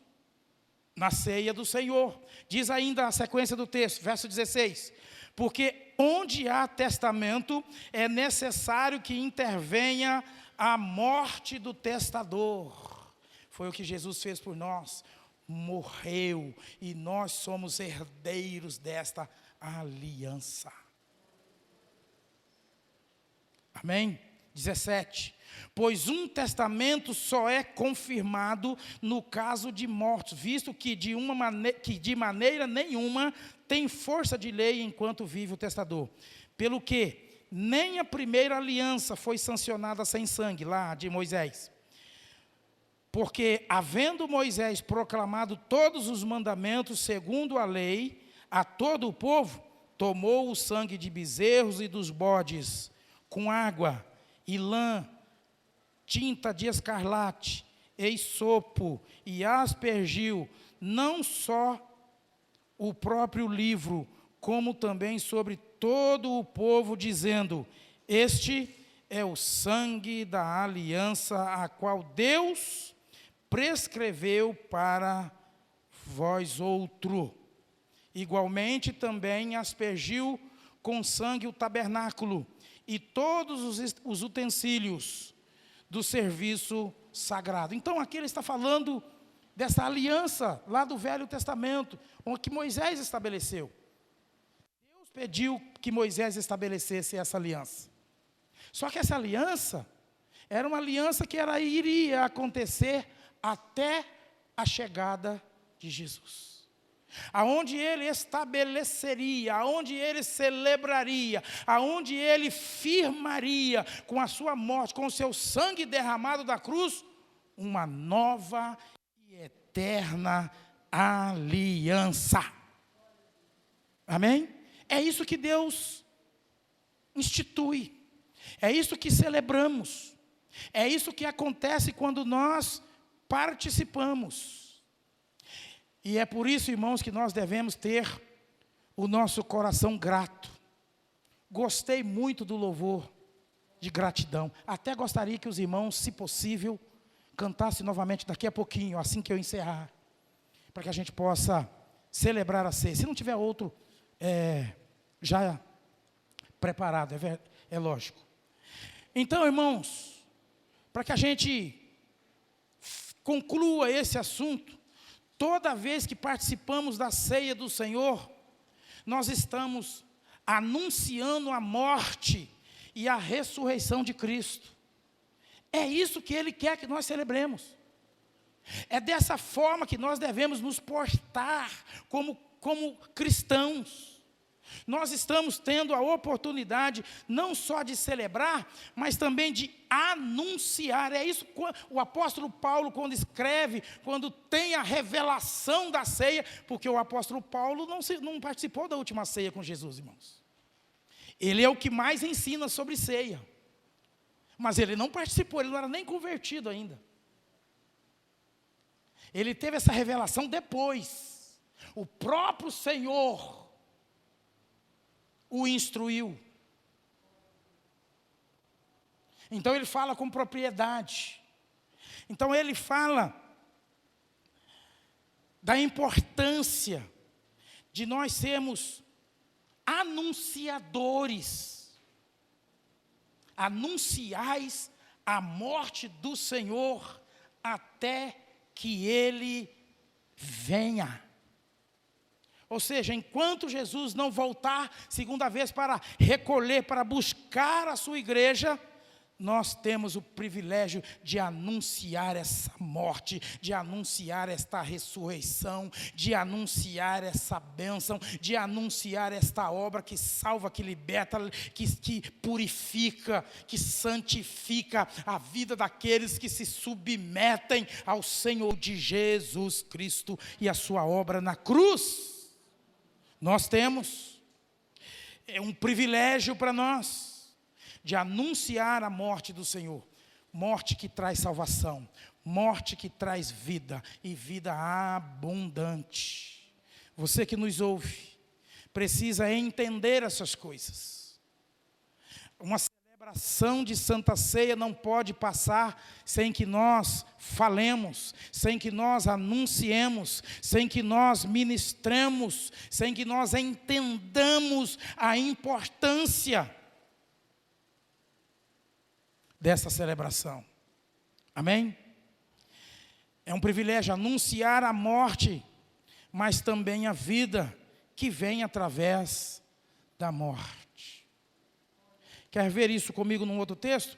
na ceia do Senhor. Diz ainda a sequência do texto, verso 16: porque onde há testamento, é necessário que intervenha a morte do testador. Foi o que Jesus fez por nós, morreu, e nós somos herdeiros desta aliança. Amém? 17: pois um testamento só é confirmado no caso de mortos, visto que de maneira nenhuma tem força de lei enquanto vive o testador. Pelo que nem a primeira aliança foi sancionada sem sangue, lá de Moisés. Porque, havendo Moisés proclamado todos os mandamentos segundo a lei, a todo o povo, tomou o sangue de bezerros e dos bodes, com água e lã, tinta de escarlate, esopo, e aspergiu, não só o próprio livro, como também sobre todo o povo, dizendo: este é o sangue da aliança, a qual Deus prescreveu para vós outro. Igualmente também aspergiu com sangue o tabernáculo, e todos os utensílios do serviço sagrado. Então aqui ele está falando dessa aliança lá do Velho Testamento, que Moisés estabeleceu. Deus pediu que Moisés estabelecesse essa aliança. Só que essa aliança era uma aliança que iria acontecer até a chegada de Jesus. Aonde ele estabeleceria, aonde ele celebraria, aonde ele firmaria com a sua morte, com o seu sangue derramado da cruz, uma nova e eterna aliança. Amém? É isso que Deus institui. É isso que celebramos. É isso que acontece quando nós participamos. E é por isso, irmãos, que nós devemos ter o nosso coração grato. Gostei muito do louvor de gratidão. Até gostaria que os irmãos, se possível, cantassem novamente daqui a pouquinho, assim que eu encerrar, para que a gente possa celebrar a ceia. Se não tiver outro já preparado, é lógico. Então, irmãos, para que a gente conclua esse assunto, toda vez que participamos da ceia do Senhor, nós estamos anunciando a morte e a ressurreição de Cristo. É isso que Ele quer que nós celebremos. É dessa forma que nós devemos nos portar como cristãos. Nós estamos tendo a oportunidade não só de celebrar, mas também de anunciar. É isso que o apóstolo Paulo, quando tem a revelação da ceia, porque o apóstolo Paulo não participou da última ceia com Jesus, irmãos. Ele é o que mais ensina sobre ceia. Mas ele não participou, ele não era nem convertido ainda. Ele teve essa revelação depois. O próprio Senhor o instruiu. Então ele fala com propriedade. Então ele fala da importância de nós sermos anunciadores. Anunciais a morte do Senhor até que Ele venha. Ou seja, enquanto Jesus não voltar segunda vez para recolher, para buscar a sua igreja, nós temos o privilégio de anunciar essa morte, de anunciar esta ressurreição, de anunciar essa bênção, de anunciar esta obra que salva, que liberta, que purifica, que santifica a vida daqueles que se submetem ao Senhor de Jesus Cristo e a sua obra na cruz. Nós temos um privilégio para nós de anunciar a morte do Senhor, morte que traz salvação, morte que traz vida e vida abundante. Você que nos ouve precisa entender essas coisas. Uma celebração de Santa Ceia não pode passar sem que nós falemos, sem que nós anunciemos, sem que nós ministremos, sem que nós entendamos a importância dessa celebração. Amém? É um privilégio anunciar a morte, mas também a vida que vem através da morte. Quer ver isso comigo num outro texto?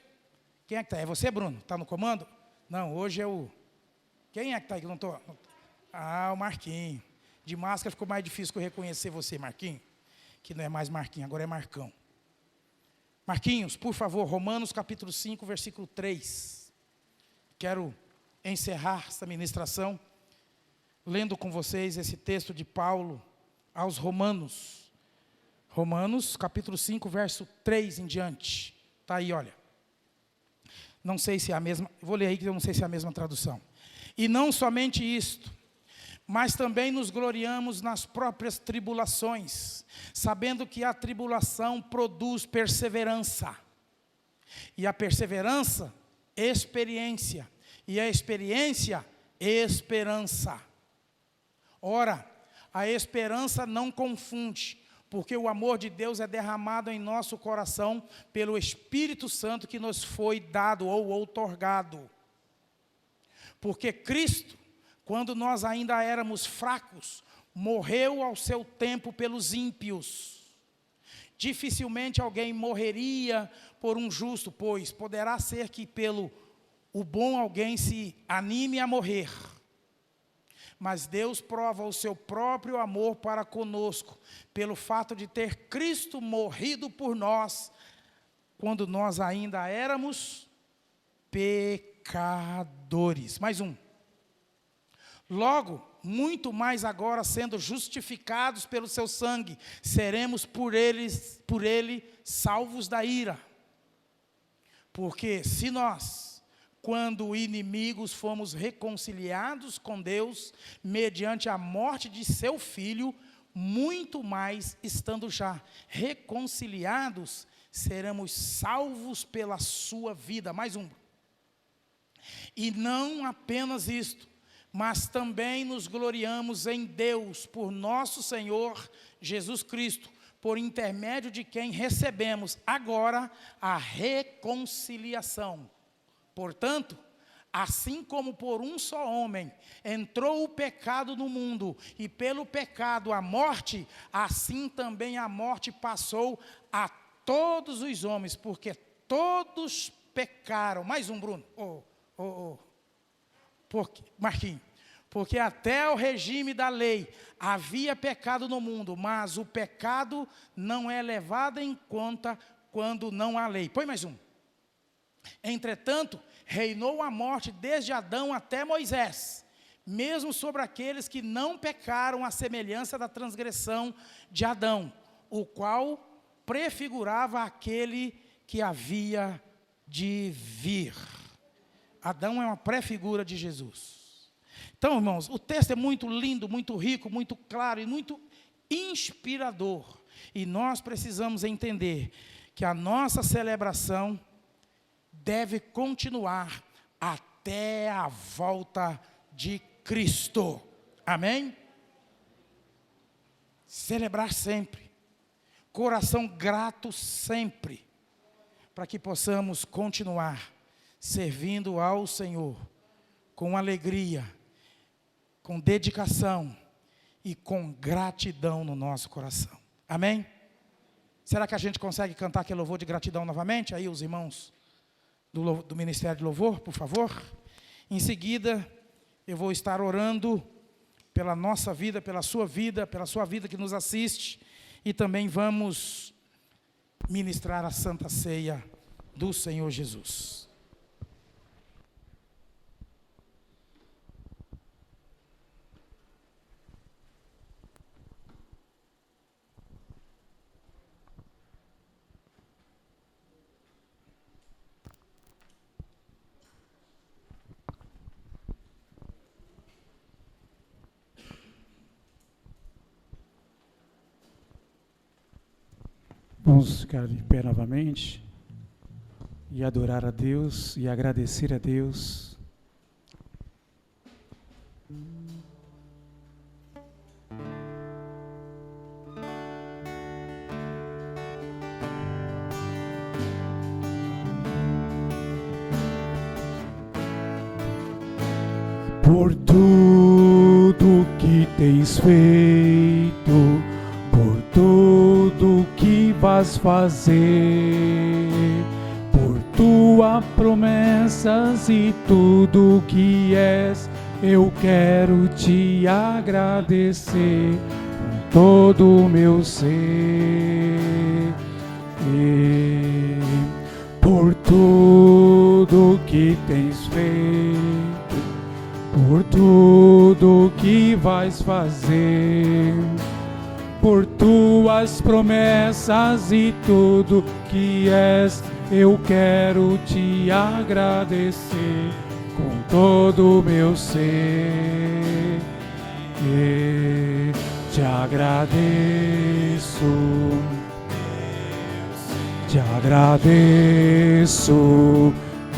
Quem é que está? É você, Bruno? Está no comando? Não, hoje é o... Quem é que está aí que não estou? Ah, o Marquinho. De máscara ficou mais difícil que eu reconhecer você, Marquinho. Que não é mais Marquinho, agora é Marcão. Marquinhos, por favor, Romanos capítulo 5, versículo 3. Quero encerrar esta ministração lendo com vocês esse texto de Paulo aos Romanos. Romanos capítulo 5, verso 3 em diante. Está aí, olha. Não sei se é a mesma, vou ler aí que eu não sei se é a mesma tradução. E não somente isto, mas também nos gloriamos nas próprias tribulações, sabendo que a tribulação produz perseverança. E a perseverança, experiência. E a experiência, esperança. Ora, a esperança não confunde, porque o amor de Deus é derramado em nosso coração pelo Espírito Santo que nos foi dado ou outorgado. Porque Cristo, quando nós ainda éramos fracos, morreu ao seu tempo pelos ímpios. Dificilmente alguém morreria por um justo, pois poderá ser que pelo o bom alguém se anime a morrer. Mas Deus prova o seu próprio amor para conosco, pelo fato de ter Cristo morrido por nós, quando nós ainda éramos pecadores. Mais um. Logo, muito mais agora, sendo justificados pelo seu sangue, seremos por ele salvos da ira. Porque se nós, quando inimigos, fomos reconciliados com Deus, mediante a morte de seu Filho, muito mais, estando já reconciliados, seremos salvos pela sua vida. Mais um. E não apenas isto, mas também nos gloriamos em Deus, por nosso Senhor Jesus Cristo, por intermédio de quem recebemos agora a reconciliação. Portanto, assim como por um só homem entrou o pecado no mundo, e pelo pecado a morte, assim também a morte passou a todos os homens, porque todos pecaram. Mais um, Bruno. Marquinhos. Porque até o regime da lei havia pecado no mundo, mas o pecado não é levado em conta quando não há lei. Põe mais um. Entretanto, reinou a morte desde Adão até Moisés, mesmo sobre aqueles que não pecaram, à semelhança da transgressão de Adão, o qual prefigurava aquele que havia de vir. Adão é uma prefigura de Jesus. Então, irmãos, o texto é muito lindo, muito rico, muito claro e muito inspirador. E nós precisamos entender que a nossa celebração deve continuar até a volta de Cristo. Amém? Celebrar sempre. Coração grato sempre. Para que possamos continuar servindo ao Senhor com alegria, com dedicação e com gratidão no nosso coração. Amém? Será que a gente consegue cantar aquele louvor de gratidão novamente? Aí os irmãos do Ministério de Louvor, por favor. Em seguida, eu vou estar orando pela nossa vida, pela sua vida que nos assiste, e também vamos ministrar a Santa Ceia do Senhor Jesus. Vamos ficar de pé novamente e adorar a Deus e agradecer a Deus. Por tudo que tens feito, por tudo que vais fazer, por tuas promessas e tudo que és, eu quero te agradecer com todo o meu ser. Por tudo que tens feito, por tudo que vais fazer, por tuas promessas e tudo que és, eu quero te agradecer com todo o meu ser. Te agradeço, te agradeço,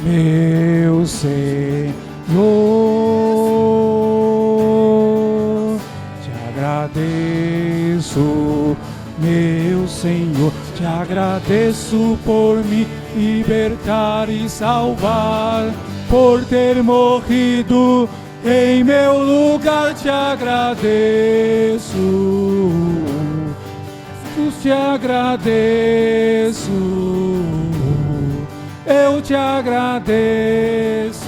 meu Senhor. Te agradeço, meu Senhor, te agradeço por me libertar e salvar, por ter morrido em meu lugar. Te agradeço, te agradeço, eu te agradeço,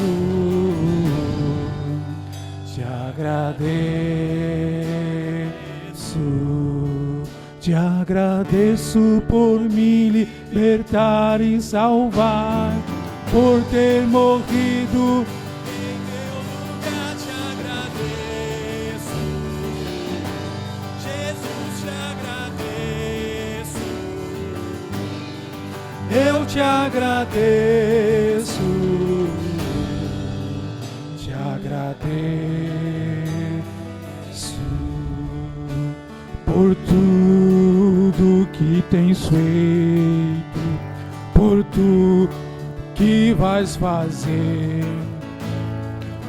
te agradeço por me libertar e salvar, por ter morrido em meu lugar. Te agradeço, Jesus, te agradeço, eu te agradeço, te agradeço por tudo que tens feito, por tudo que vais fazer,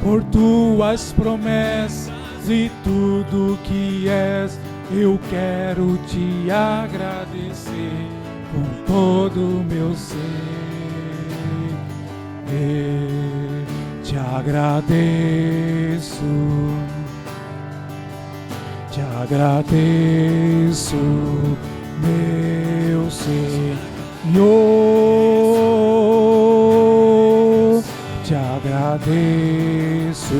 por tuas promessas e tudo que és. Eu quero te agradecer com todo o meu ser. Te agradeço, te agradeço, meu Senhor, te agradeço,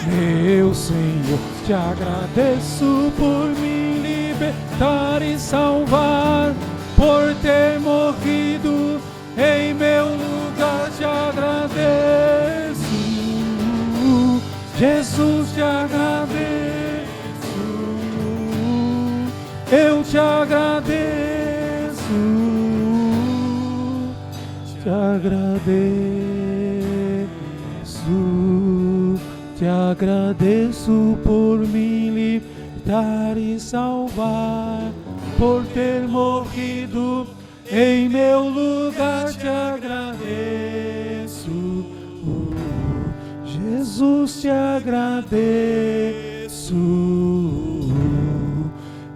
meu Senhor, te agradeço por me libertar e salvar, por ter morrido em meu lugar. Te agradeço, Jesus, te agradeço, eu te agradeço, te agradeço, te agradeço por me libertar e salvar, por ter morrido em meu lugar. Te agradeço, Jesus, te agradeço,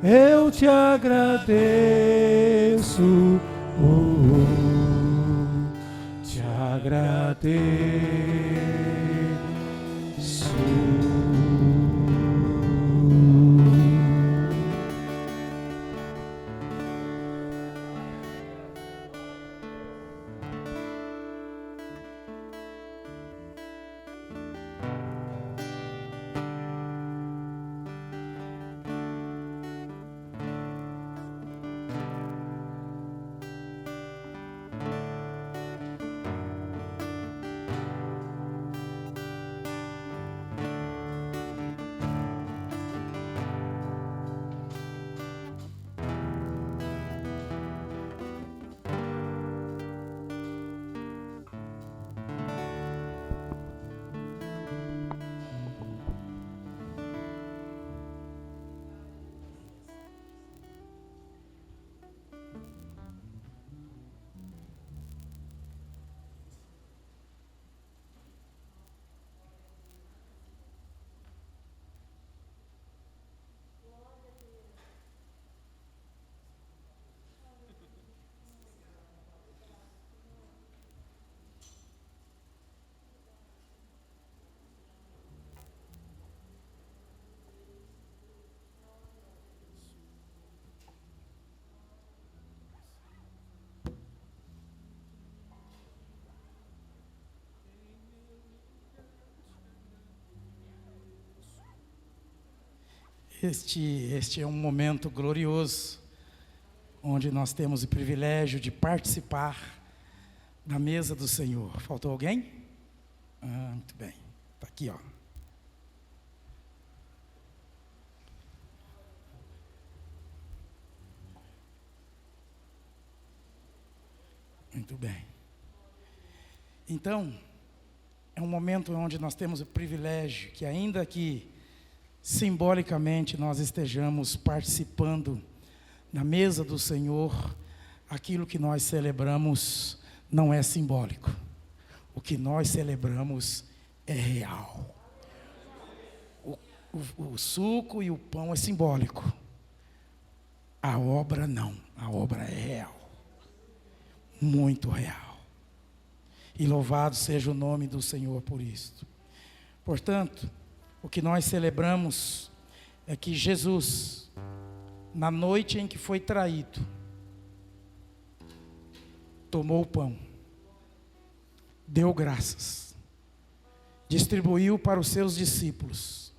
eu te agradeço, te agradeço. Este é um momento glorioso, onde nós temos o privilégio de participar da mesa do Senhor. Faltou alguém? Muito bem. Está aqui, ó. Muito bem. Então, é um momento onde nós temos o privilégio que, ainda que simbolicamente nós estejamos participando na mesa do Senhor, aquilo que nós celebramos não é simbólico. O que nós celebramos é real. O suco e o pão é simbólico. A obra não. A obra é real. Muito real. E louvado seja o nome do Senhor por isto. Portanto, o que nós celebramos é que Jesus, na noite em que foi traído, tomou o pão deu graças, distribuiu para os seus discípulos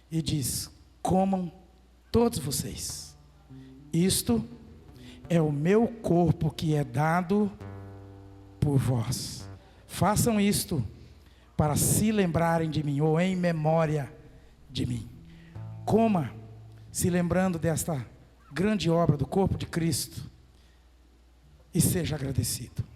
e diz: comam todos vocês, isto é o meu corpo que é dado por vós. Façam isto para se lembrarem de mim, ou em memória de mim. Coma, se lembrando desta grande obra do corpo de Cristo, e seja agradecido.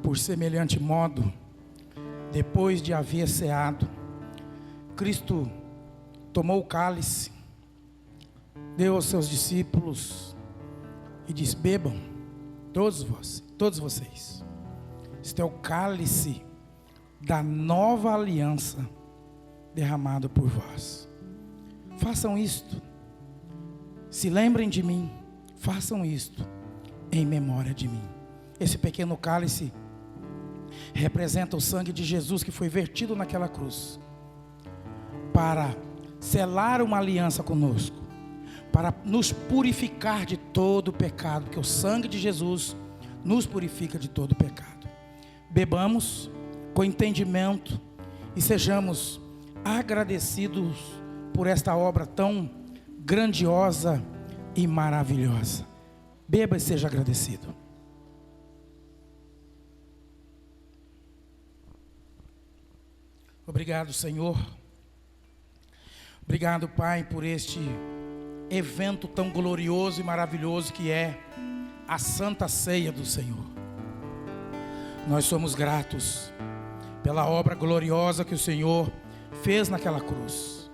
Por semelhante modo, depois de haver ceado, Cristo tomou o cálice, deu aos seus discípulos e disse: bebam, todos vocês. Este é o cálice da nova aliança derramado por vós. Façam isto, se lembrem de mim, façam isto em memória de mim. Esse pequeno cálice representa o sangue de Jesus que foi vertido naquela cruz, para selar uma aliança conosco, para nos purificar de todo o pecado, porque o sangue de Jesus nos purifica de todo o pecado. Bebamos com entendimento e sejamos agradecidos por esta obra tão grandiosa e maravilhosa. Beba e seja agradecido. Obrigado, Senhor. Obrigado, Pai, por este evento tão glorioso e maravilhoso que é a Santa Ceia do Senhor. Nós somos gratos pela obra gloriosa que o Senhor fez naquela cruz,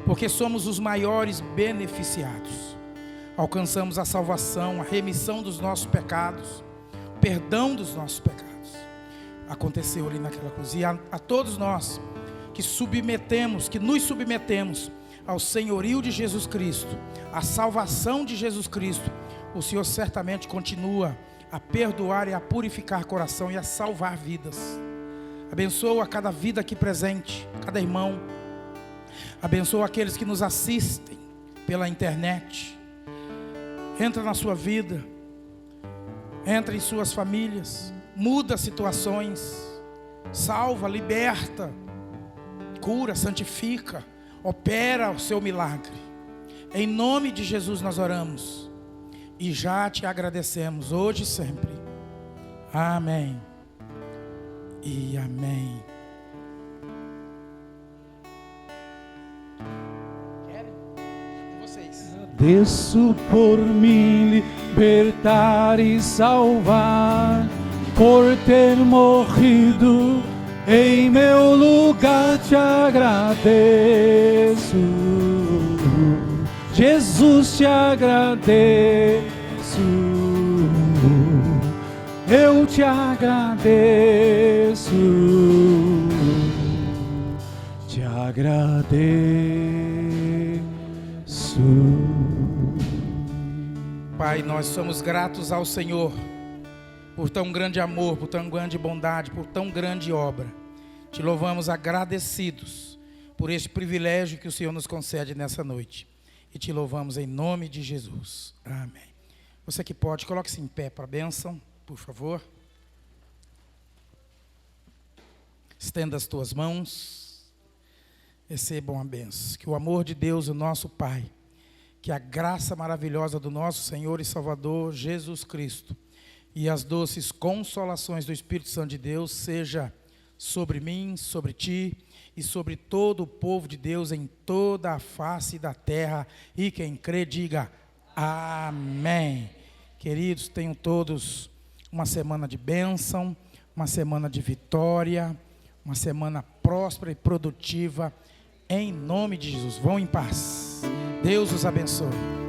porque somos os maiores beneficiados. Alcançamos a salvação, a remissão dos nossos pecados, o perdão dos nossos pecados. Aconteceu ali naquela cruz. E a todos nós que nos submetemos ao senhorio de Jesus Cristo, à salvação de Jesus Cristo, o Senhor certamente continua a perdoar e a purificar coração e a salvar vidas. Abençoa cada vida aqui presente, cada irmão. Abençoa aqueles que nos assistem pela internet. Entra na sua vida, entra em suas famílias, muda situações, salva, liberta, cura, santifica, opera o seu milagre. Em nome de Jesus nós oramos e já te agradecemos hoje e sempre. Amém e amém. Querem? Vocês. Agradeço por me libertar e salvar, por ter morrido em meu lugar. Te agradeço, Jesus, te agradeço, eu te agradeço, te agradeço. Pai, nós somos gratos ao Senhor por tão grande amor, por tão grande bondade, por tão grande obra. Te louvamos agradecidos por este privilégio que o Senhor nos concede nessa noite. E te louvamos em nome de Jesus. Amém. Você que pode, coloque-se em pé para a bênção, por favor. Estenda as tuas mãos. Recebam a bênção. Que o amor de Deus, o nosso Pai, que a graça maravilhosa do nosso Senhor e Salvador Jesus Cristo e as doces consolações do Espírito Santo de Deus seja sobre mim, sobre ti e sobre todo o povo de Deus em toda a face da terra. E quem crê, diga amém. Queridos, tenham todos uma semana de bênção, uma semana de vitória, uma semana próspera e produtiva, em nome de Jesus. Vão em paz. Deus os abençoe.